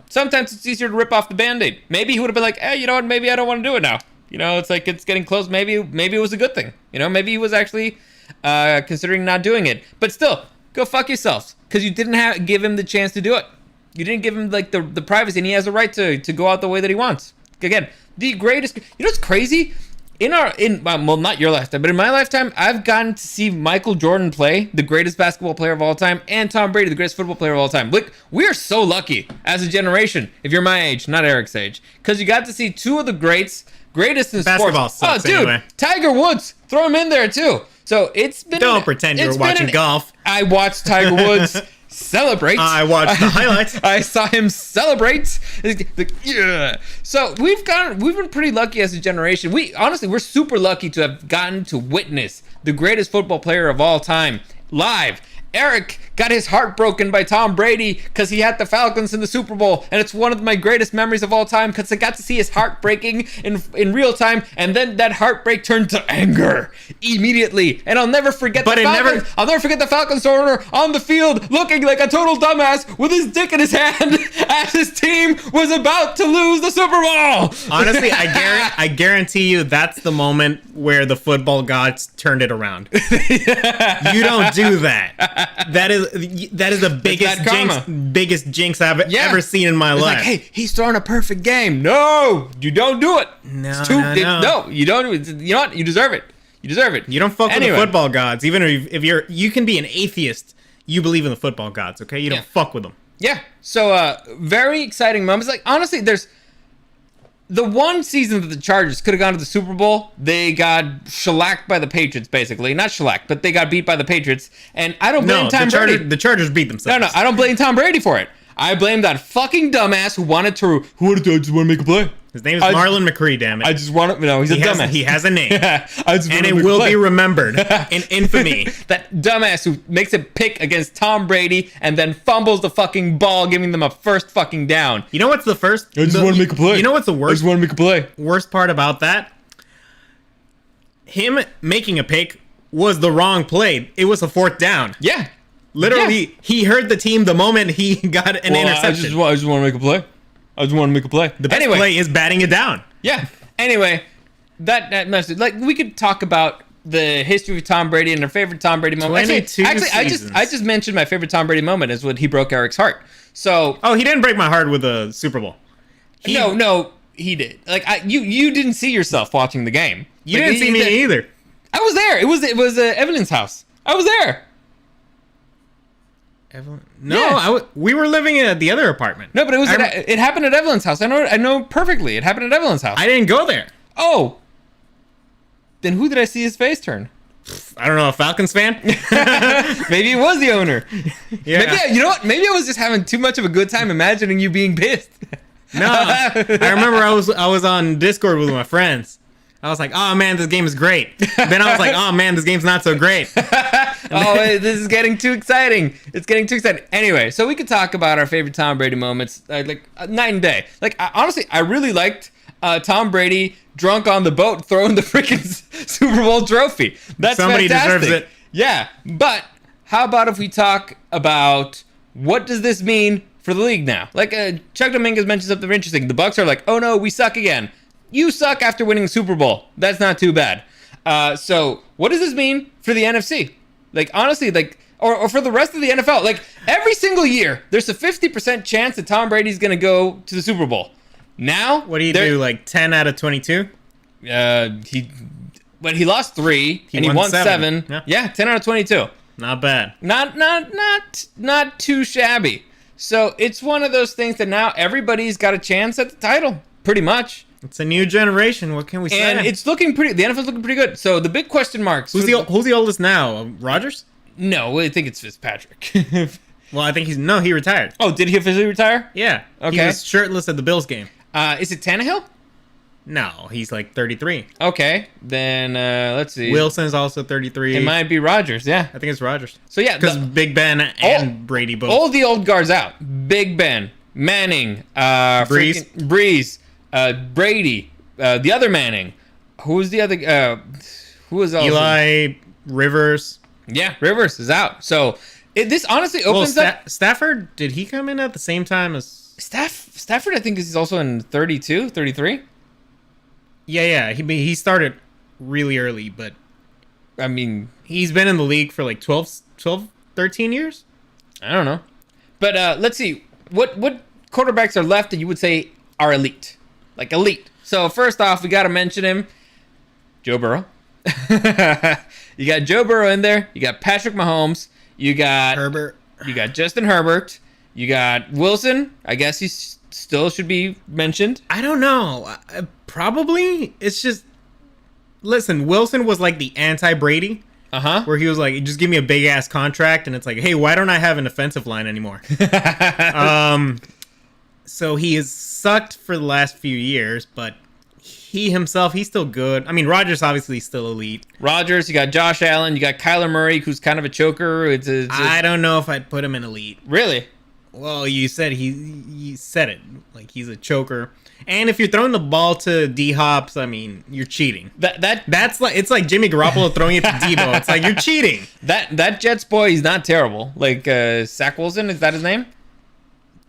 sometimes it's easier to rip off the Band-Aid. Maybe he would have been like, hey, you know what? Maybe I don't want to do it now. It's like it's getting close. Maybe it was a good thing. Maybe he was actually considering not doing it. But still, go fuck yourselves because you didn't give him the chance to do it. You didn't give him like the privacy, and he has a right to go out the way that he wants. Again, the greatest. What's crazy? Well, not your lifetime, but in my lifetime, I've gotten to see Michael Jordan play, the greatest basketball player of all time, and Tom Brady, the greatest football player of all time. Look, we are so lucky as a generation, if you're my age, not Eric's age, because you got to see two of the greatest in basketball sports. Sucks, anyway. Tiger Woods, throw him in there too. So it's been. Don't pretend you're watching golf. I watched Tiger Woods celebrate. I watched the highlights. I saw him celebrate. Yeah. So we've been pretty lucky as a generation. We're super lucky to have gotten to witness the greatest football player of all time live. Eric got his heart broken by Tom Brady because he had the Falcons in the Super Bowl, and it's one of my greatest memories of all time because I got to see his heart breaking in real time, and then that heartbreak turned to anger immediately. And I'll never forget I'll never forget the Falcons owner on the field looking like a total dumbass with his dick in his hand as his team was about to lose the Super Bowl. Honestly, I guarantee you that's the moment where the football gods turned it around. You don't do that. That is the biggest jinx I've ever seen in my life. Like, hey, he's throwing a perfect game. No, you don't do it. No, you don't. You know what? You deserve it. You don't fuck with the football gods. Even if you can be an atheist, you believe in the football gods. Okay, you don't fuck with them. Yeah. So, very exciting moments. Like, honestly, there's the one season that the Chargers could have gone to the Super Bowl. They got shellacked by the Patriots, basically. Not shellacked, but they got beat by the Patriots. And I don't blame Tom Brady. The Chargers beat themselves. No, I don't blame Tom Brady for it. I blame that fucking dumbass who wanted to just want to make a play. His name is Marlon McCree, damn it. I just want to... No, he's a dumbass. He has a name. Yeah, and it will be remembered in infamy. That dumbass who makes a pick against Tom Brady and then fumbles the fucking ball, giving them a first fucking down. You know what's the first... I just want to make a play. You know what's the worst... I just want to make a play. Worst part about that? Him making a pick was the wrong play. It was a fourth down. Yeah. Literally, he heard the team the moment he got an interception. I just want to make a play. The best play is batting it down. Yeah. Anyway, that message. Like, we could talk about the history of Tom Brady and their favorite Tom Brady moment. Actually, I just mentioned my favorite Tom Brady moment is when he broke Eric's heart. So. Oh, he didn't break my heart with the Super Bowl. No, he did. Like, you didn't see yourself watching the game. You didn't see me either. I was there. It was Evelyn's house. I was there. Evelyn? No, we were living in the other apartment. No, but it happened at Evelyn's house. I know perfectly. It happened at Evelyn's house. I didn't go there. Oh. Then who did I see his face turn? I don't know, a Falcons fan? Maybe it was the owner. Yeah. Maybe, you know what? Maybe I was just having too much of a good time imagining you being pissed. No. I remember I was on Discord with my friends. I was like, oh man, this game is great. Then I was like, oh man, this game's not so great. This is getting too exciting. It's getting too exciting. Anyway, so we could talk about our favorite Tom Brady moments, night and day. Honestly, I really liked Tom Brady drunk on the boat throwing the freaking Super Bowl trophy. That's Somebody fantastic. deserves it. Yeah, but how about if we talk about what does this mean for the league now? Chuck Dominguez mentioned something interesting. The Bucs are like, oh no, we suck again. You suck after winning the Super Bowl. That's not too bad. So what does this mean for the NFC? Honestly, or for the rest of the NFL? Every single year, there's a 50% chance that Tom Brady's going to go to the Super Bowl. Now, what do you do? 10 out of 22? He lost 3 and he won 7. Yeah, 10 out of 22. Not bad. Not too shabby. So it's one of those things that now everybody's got a chance at the title, pretty much. It's a new generation. What can we say? And it's looking pretty. The NFL's looking pretty good. So the big question marks. Who's the oldest now? Rodgers? No, I think it's Fitzpatrick. Well, I think he retired. Oh, did he officially retire? Yeah. Okay. He was shirtless at the Bills game. Is it Tannehill? No, he's 33. Okay, then let's see. Wilson's also 33. It might be Rodgers, yeah. I think it's Rodgers. So yeah, because Big Ben and Brady both. All the old guards out. Big Ben, Manning, Breeze, Brady, the other Manning. Who's the other? Who was also? Eli Rivers. Yeah, Rivers is out. So this honestly opens up. Stafford, did he come in at the same time as Stafford? I think is also in 32, 33. Yeah. He started really early, but I mean, he's been in the league for 12, 13 years. I don't know, but let's see what quarterbacks are left that you would say are elite, elite. So first off, we got to mention him, Joe Burrow. You got Joe Burrow in there. You got Patrick Mahomes. You got Herbert. You got Justin Herbert. You got Wilson. I guess he still should be mentioned. I don't know. Probably. It's just, listen, Wilson was the anti-Brady. Where he was like, just give me a big ass contract, and it's like, hey, why don't I have an offensive line anymore? So he has sucked for the last few years, but he himself, he's still good. I mean, Rodgers obviously is still elite. Rodgers, you got Josh Allen, you got Kyler Murray, who's kind of a choker. I don't know if I'd put him in elite. Really? Well, you said you said it. He's a choker. And if you're throwing the ball to D-Hops, I mean, you're cheating. That's it's like Jimmy Garoppolo throwing it to Debo. It's like, you're cheating. That Jets boy, he's not terrible. Zach Wilson, is that his name?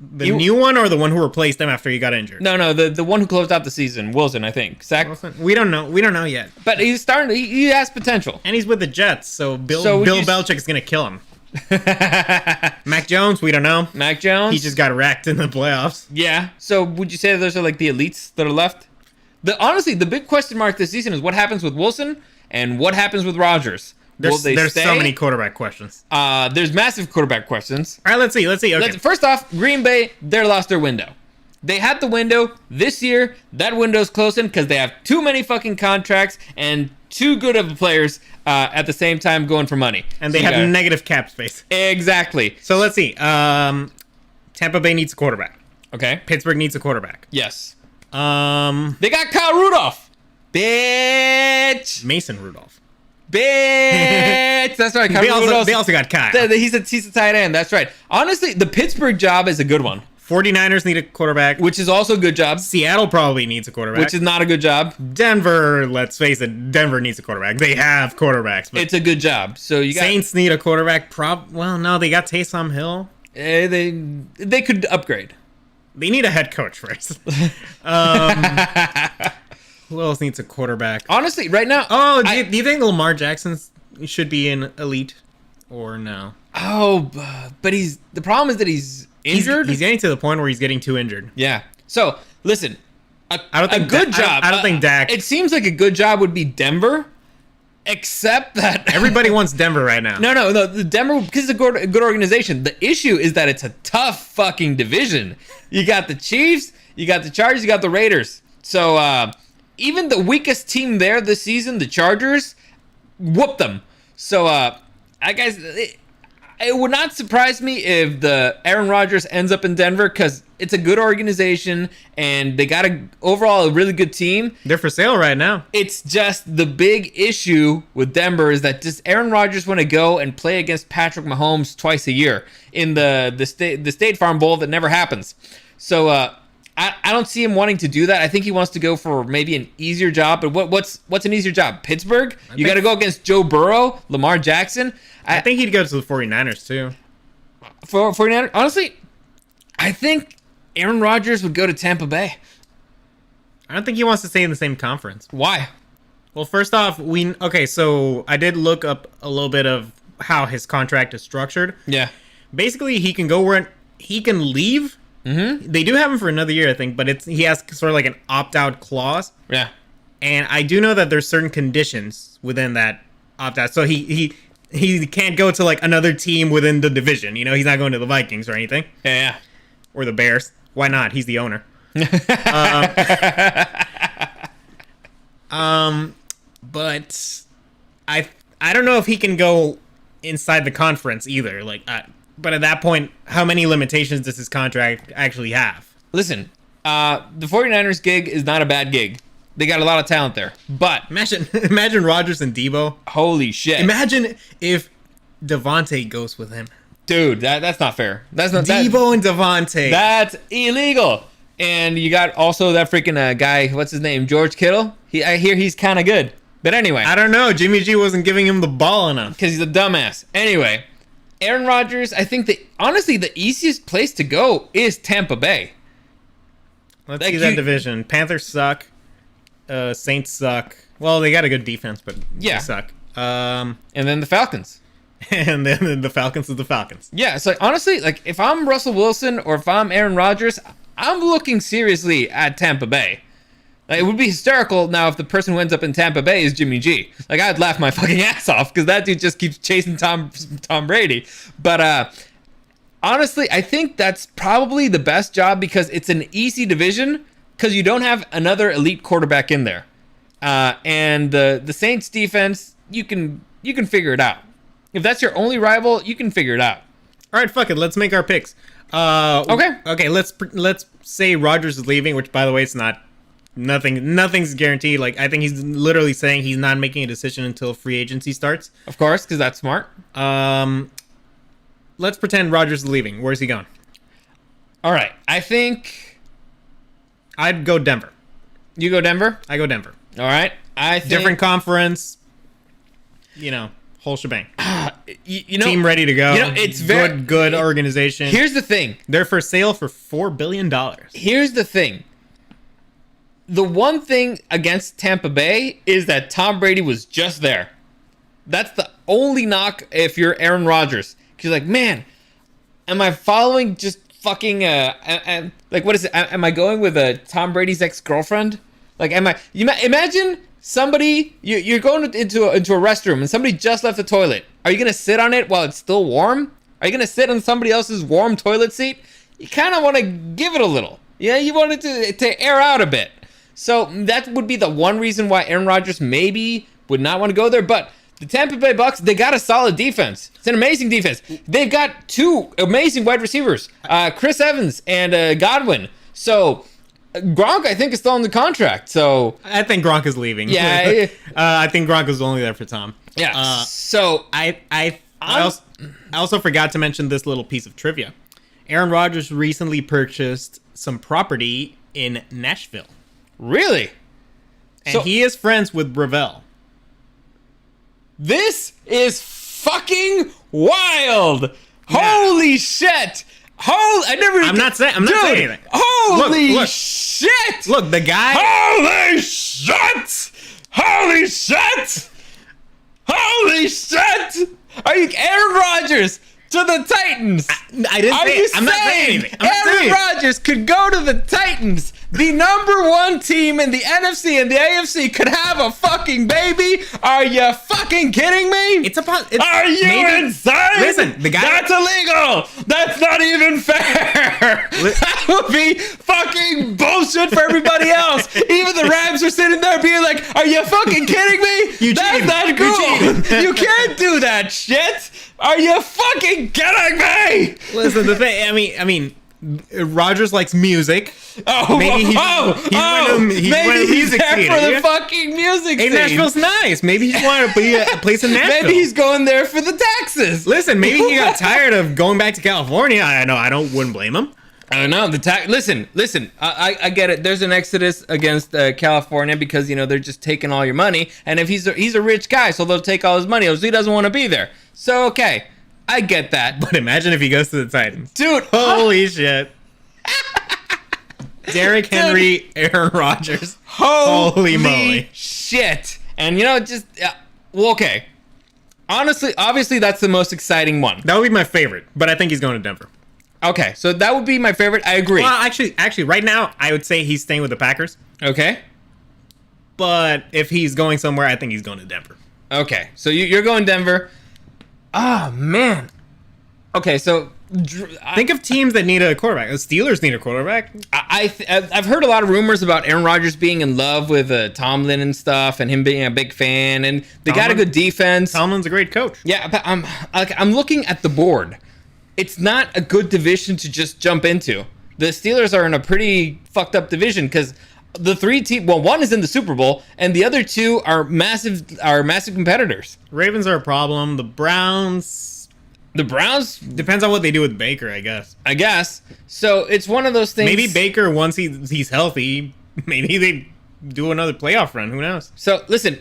The new one or the one who replaced him after he got injured? No, the one who closed out the season, Wilson, I think. Zach Wilson? We don't know yet. But he's starting. He has potential, and he's with the Jets, so Bill Belichick is gonna kill him. Mac Jones, we don't know. Mac Jones, he just got wrecked in the playoffs. Yeah. So would you say those are the elites that are left? Honestly, the big question mark this season is what happens with Wilson and what happens with Rodgers. There's so many quarterback questions. There's massive quarterback questions. All right, let's see. Okay. First off, Green Bay, they lost their window. They had the window this year. That window's closing because they have too many fucking contracts and too good of players at the same time going for money. And they have negative cap space. Exactly. So let's see. Tampa Bay needs a quarterback. Okay. Pittsburgh needs a quarterback. Yes. They got Kyle Rudolph. Bitch. Mason Rudolph. Bitch. That's right. They also got Kyle. He's a tight end. That's right. Honestly, the Pittsburgh job is a good one. 49ers need a quarterback. Which is also a good job. Seattle probably needs a quarterback. Which is not a good job. Denver, let's face it, Denver needs a quarterback. They have quarterbacks. But it's a good job. So you got Saints need a quarterback. Well, no, they got Taysom Hill. They could upgrade. They need a head coach first. Who else needs a quarterback? Honestly, right now. Oh, do you think Lamar Jackson should be in elite or no? Oh, but the problem is that he's injured. He's getting to the point where he's getting too injured. Yeah. So listen, I don't think job. I don't think Dak. It seems like a good job would be Denver, except that everybody wants Denver right now. No. The Denver, because it's a good organization. The issue is that it's a tough fucking division. You got the Chiefs, you got the Chargers, you got the Raiders. So even the weakest team there this season, the Chargers, whooped them. So I guess it would not surprise me if the Aaron Rodgers ends up in Denver because it's a good organization and they got overall a really good team. They're for sale right now. It's just the big issue with Denver is that does Aaron Rodgers want to go and play against Patrick Mahomes twice a year in the State Farm Bowl that never happens. So I don't see him wanting to do that. I think he wants to go for maybe an easier job. But what's an easier job? Pittsburgh? You got to go against Joe Burrow, Lamar Jackson. I think he'd go to the 49ers too. For 49ers? Honestly, I think Aaron Rodgers would go to Tampa Bay. I don't think he wants to stay in the same conference. Why? Well, first off, so I did look up a little bit of how his contract is structured. Yeah. Basically, he can go where he can leave. Mm-hmm. They do have him for another year, I think, but he has sort of like an opt-out clause. Yeah. And I do know that there's certain conditions within that opt-out. So he can't go to like another team within the division. You know, he's not going to the Vikings or anything. Yeah. Or the Bears. Why not? He's the owner. But I don't know if he can go inside the conference either. Like, but at that point, how many limitations does his contract actually have? Listen, the 49ers gig is not a bad gig. They got a lot of talent there. But imagine Rodgers and Debo. Holy shit. Imagine if Devontae goes with him. Dude, that's not fair. That's not Debo and Devontae. That's illegal. And you got also that freaking guy, what's his name? George Kittle? I hear he's kind of good. But anyway. I don't know. Jimmy G wasn't giving him the ball enough. Because he's a dumbass. Anyway, Aaron Rodgers, I think honestly, the easiest place to go is Tampa Bay. Let's see that division. Panthers suck. Saints suck. Well, they got a good defense, but they suck. And then the Falcons. And then the Falcons is the Falcons. Yeah, so honestly, like if I'm Russell Wilson or if I'm Aaron Rodgers, I'm looking seriously at Tampa Bay. Like, it would be hysterical now if the person who ends up in Tampa Bay is Jimmy G. Like, I'd laugh my fucking ass off because that dude just keeps chasing Tom Brady. But honestly, I think that's probably the best job because it's an easy division because you don't have another elite quarterback in there. And the Saints defense, you can figure it out. If that's your only rival, you can figure it out. All right, fuck it. Let's make our picks. Okay. Let's say Rodgers is leaving, which by the way, it's not. Nothing's guaranteed. Like, I think he's literally saying he's not making a decision until free agency starts. Of course, because that's smart. Let's pretend Rodgers is leaving. Where's he going? All right. I think I'd go Denver. You go Denver? I go Denver. All right. I think different conference. Whole shebang. Team ready to go. It's very good organization. Here's the thing. They're for sale for $4 billion. Here's the thing. The one thing against Tampa Bay is that Tom Brady was just there. That's the only knock if you're Aaron Rodgers. Because you're like, man, am I following just fucking like what is it? Am I going with Tom Brady's ex-girlfriend? Like, imagine somebody you're going into a restroom and somebody just left the toilet. Are you gonna sit on it while it's still warm? Are you gonna sit on somebody else's warm toilet seat? You kind of want to give it a little. Yeah, you want it to air out a bit. So that would be the one reason why Aaron Rodgers maybe would not want to go there. But the Tampa Bay Bucks, they got a solid defense. It's an amazing defense. They've got two amazing wide receivers, Chris Evans and Godwin. So Gronk, I think, is still on the contract. So I think Gronk is leaving. Yeah, I think Gronk is only there for Tom. Yeah. So I also forgot to mention this little piece of trivia. Aaron Rodgers recently purchased some property in Nashville. Really? And he is friends with Bravel. This is fucking wild. Yeah. Holy shit. I'm not saying anything. Holy shit. Look, the guy. Holy shit. Holy shit. Holy shit. Are you Aaron Rodgers to the Titans? I didn't say it. I'm not saying anything. Aaron Rodgers could go to the Titans. The number one team in the NFC and the AFC could have a fucking baby. Are you fucking kidding me? Are you insane? Listen, the guy. That's illegal. That's not even fair. That would be fucking bullshit for everybody else. Even the Rams are sitting there being like, "Are you fucking kidding me? That's not cool. You can't do that shit." Are you fucking kidding me? Listen, the thing. I mean, Rodgers likes music. Oh, maybe he's maybe he's there scene, for the fucking music Hey, scene. Nashville's nice. Maybe he just wanted to be a place in Nashville. Maybe he's going there for the taxes. Listen, maybe he got tired of going back to California. I know. Wouldn't blame him. I don't know. Listen. I get it. There's an exodus against California because they're just taking all your money. And if he's a rich guy, so they'll take all his money. So he doesn't want to be there. So okay, I get that. But imagine if he goes to the Titans, dude. Holy shit. Derrick Henry, Aaron Rodgers. Holy moly. Shit. And okay. Honestly, obviously that's the most exciting one. That would be my favorite, but I think he's going to Denver. Okay, so that would be my favorite. I agree. Well, actually, right now, I would say he's staying with the Packers. Okay. But if he's going somewhere, I think he's going to Denver. Okay, so you're going Denver. Oh, man. Okay, so think of teams that need a quarterback. The Steelers need a quarterback. I've heard a lot of rumors about Aaron Rodgers being in love with Tomlin and stuff, and him being a big fan, and they got a good defense. Tomlin's a great coach. Yeah, but I'm looking at the board. It's not a good division to just jump into. The Steelers are in a pretty fucked up division because the three teams, well, one is in the Super Bowl, and the other two are massive competitors. Ravens are a problem. The Browns depends on what they do with Baker, I guess. So it's one of those things. Maybe Baker, once he's healthy, maybe they do another playoff run. Who knows? So listen,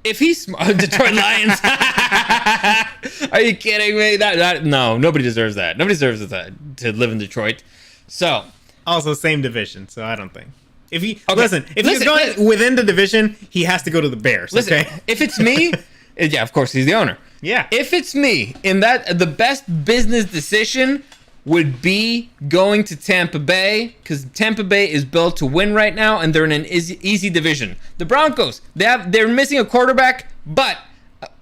if he's Detroit Lions, are you kidding me? No, nobody deserves that. Nobody deserves that to live in Detroit. So also same division, so I don't think. If he's going within the division, he has to go to the Bears. Listen, okay, if it's me, yeah, of course he's the owner. Yeah. If it's me, the best business decision would be going to Tampa Bay because Tampa Bay is built to win right now, and they're in an easy division. The Broncos, they're missing a quarterback, but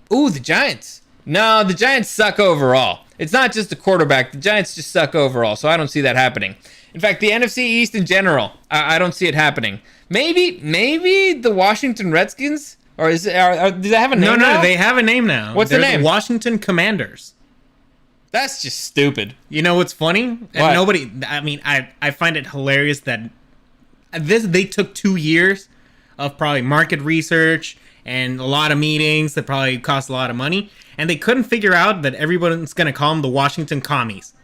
the Giants. No, the Giants suck overall. It's not just the quarterback. The Giants just suck overall, so I don't see that happening. In fact, the NFC East in general, I don't see it happening. Maybe the Washington Redskins, or do they have a name now? No, they have a name now. What's the name? The Washington Commanders. That's just stupid. You know what's funny? What? I find it hilarious that they took 2 years of probably market research and a lot of meetings that probably cost a lot of money, and they couldn't figure out that everyone's going to call them the Washington Commies.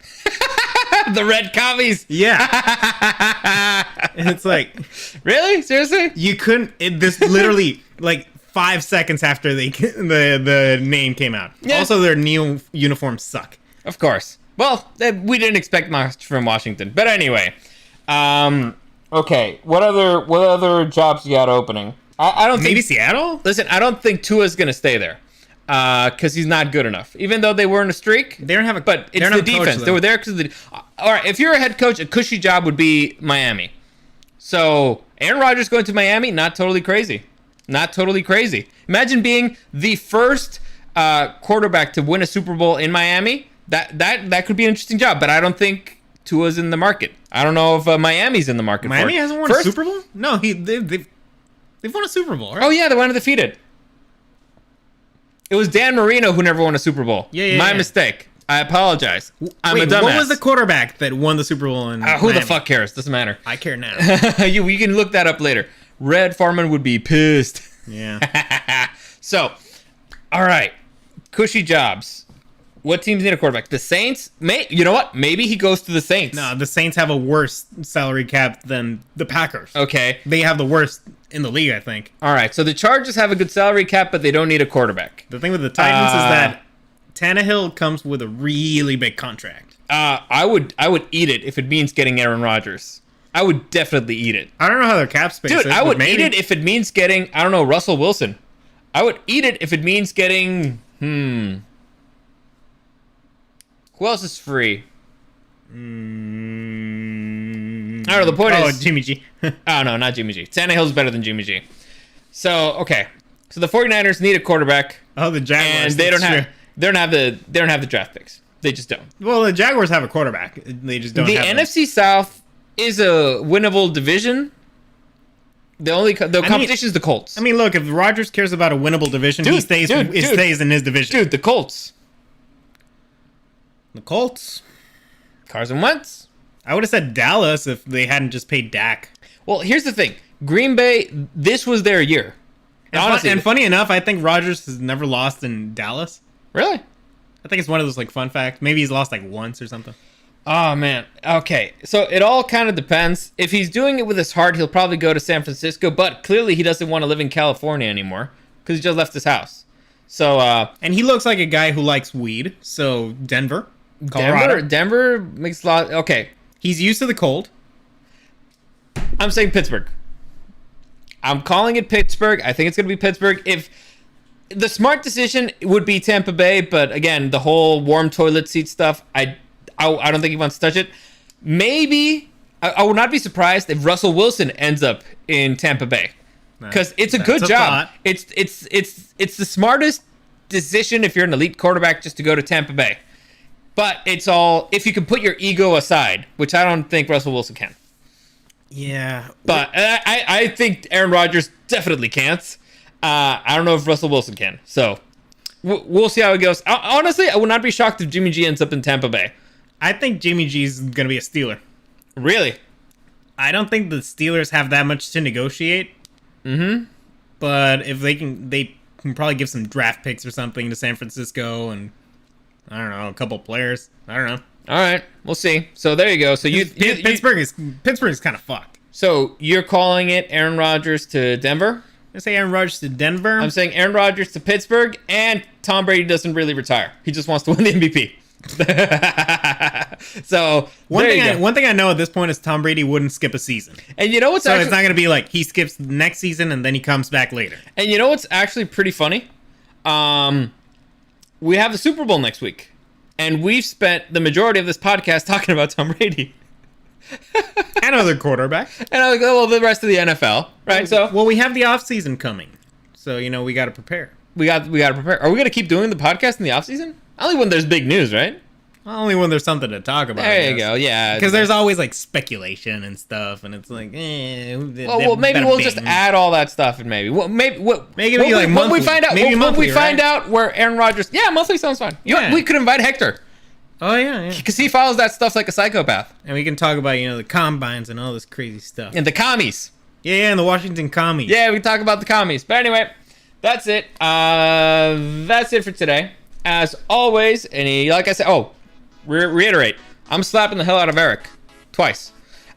The Red Commies. Yeah. And it's like, really? Seriously? You couldn't. This literally like 5 seconds after the name came out. Yeah. Also, their new uniforms suck. Of course. Well, we didn't expect much from Washington, but anyway. Okay. What other jobs you got opening? I don't think maybe Seattle. Listen, I don't think Tua's gonna stay there. Because he's not good enough. Even though they were in a streak, they don't have a. But it's the defense. They were there because of the. All right, if you're a head coach, a cushy job would be Miami. So Aaron Rodgers going to Miami, not totally crazy. Not totally crazy. Imagine being the first quarterback to win a Super Bowl in Miami. That could be an interesting job. But I don't think Tua's in the market. I don't know if Miami's in the market. Miami hasn't won a Super Bowl. No, they've won a Super Bowl. Right? Oh yeah, they went undefeated. It was Dan Marino who never won a Super Bowl. My mistake. I apologize. I'm a dumbass. What was the quarterback that won the Super Bowl in who the fuck cares? Doesn't matter. I care now. You can look that up later. Red Farman would be pissed. Yeah. So, all right. Cushy jobs. What teams need a quarterback? The Saints? You know what? Maybe he goes to the Saints. No, the Saints have a worse salary cap than the Packers. Okay. They have the worst in the league, I think. All right. So the Chargers have a good salary cap, but they don't need a quarterback. The thing with the Titans is that Tannehill comes with a really big contract. I would eat it if it means getting Aaron Rodgers. I would definitely eat it. I don't know how their cap space is. Dude, I would eat it if it means getting, I don't know, Russell Wilson. I would eat it if it means getting, Who else is free? I don't know, the point is... Jimmy G. Oh, no, not Jimmy G. Tannehill's better than Jimmy G. So, okay. So the 49ers need a quarterback. Oh, the Jaguars. And they don't have the draft picks. They just don't. Well, the Jaguars have a quarterback. They just don't have The NFC South is a winnable division. The competition is the Colts. I mean, look, if Rodgers cares about a winnable division, he stays in his division. Dude, the Colts. The Colts. Carson Wentz. I would have said Dallas if they hadn't just paid Dak. Well, here's the thing. Green Bay, this was their year. Honestly, and funny enough, I think Rodgers has never lost in Dallas. Really? I think it's one of those like fun facts. Maybe he's lost like once or something. Oh, man. Okay. So it all kind of depends. If he's doing it with his heart, he'll probably go to San Francisco. But clearly he doesn't want to live in California anymore because he just left his house. So, and he looks like a guy who likes weed. So Denver, Colorado. Denver makes a lot. Okay. He's used to the cold. I'm saying Pittsburgh. I'm calling it Pittsburgh. I think it's going to be Pittsburgh. If the smart decision would be Tampa Bay, but again, the whole warm toilet seat stuff, I don't think he wants to touch it. Maybe I would not be surprised if Russell Wilson ends up in Tampa Bay because it's a good job. It's the smartest decision if you're an elite quarterback just to go to Tampa Bay. But it's all if you can put your ego aside, which I don't think Russell Wilson can. Yeah, but I think Aaron Rodgers definitely can't. I don't know if Russell Wilson can. So we'll see how it goes. Honestly, I would not be shocked if Jimmy G ends up in Tampa Bay. I think Jimmy G's going to be a Steeler. Really? I don't think the Steelers have that much to negotiate. Mm-hmm. But if they can probably give some draft picks or something to San Francisco and, I don't know, a couple players. I don't know. All right, we'll see. So there you go. So Pittsburgh is kind of fucked. So you're calling it Aaron Rodgers to Denver? I say Aaron Rodgers to Denver. I'm saying Aaron Rodgers to Pittsburgh, and Tom Brady doesn't really retire. He just wants to win the MVP. So one thing I know at this point is Tom Brady wouldn't skip a season. And you know what's it's not going to be like he skips next season and then he comes back later. And you know what's actually pretty funny? We have the Super Bowl next week. And we've spent the majority of this podcast talking about Tom Brady. And other quarterback. And the rest of the NFL, right? Well, we have the offseason coming. So, we got to prepare. We got to prepare. Are we going to keep doing the podcast in the offseason? Only when there's big news, right? Only when there's something to talk about. There you go, yeah. Because there's always, like, speculation and stuff, and it's like, well, maybe we'll just add all that stuff, and maybe. When we find out where Aaron Rodgers... Yeah, monthly sounds fine. We could invite Hector. Oh, yeah. Because he follows that stuff like a psychopath. And we can talk about, the combines and all this crazy stuff. And the commies. Yeah, and the Washington commies. Yeah, we can talk about the commies. But anyway, that's it. That's it for today. As always, like I said... reiterate, I'm slapping the hell out of Eric. Twice.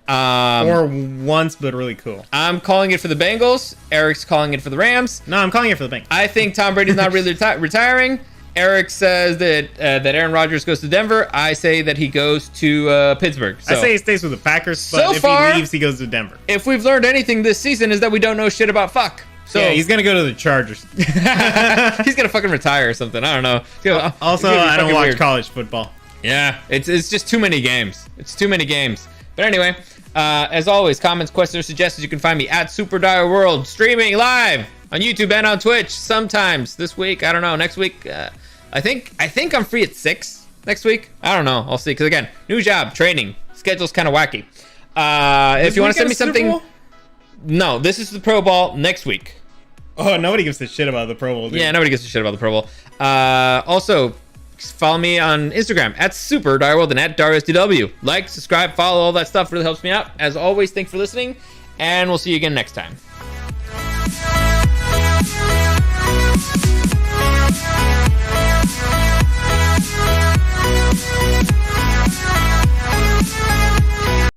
Or once, but really cool. I'm calling it for the Bengals. Eric's calling it for the Rams. No, I'm calling it for the Bengals. I think Tom Brady's not really retiring. Eric says that Aaron Rodgers goes to Denver. I say that he goes to Pittsburgh. So, I say he stays with the Packers, but if he leaves, he goes to Denver. If we've learned anything this season is that we don't know shit about fuck. So yeah, he's going to go to the Chargers. He's going to fucking retire or something. I don't know. Also, I don't watch college football. Yeah, it's just too many games. It's too many games. But anyway, as always, comments, questions, or suggestions, you can find me at Super Dario World, streaming live on YouTube and on Twitch sometimes this week. I don't know. Next week, I think I'm free at 6 next week. I don't know. I'll see. Because again, new job, training, schedule's kind of wacky. If you want to send me something, no, this is the Pro Bowl next week. Oh, nobody gives a shit about the Pro Bowl. Dude. Yeah, nobody gives a shit about the Pro Bowl. Also, follow me on Instagram at Super Dario World and at DariusDW. Like, subscribe, follow, all that stuff really helps me out. As always, thanks for listening, and we'll see you again next time.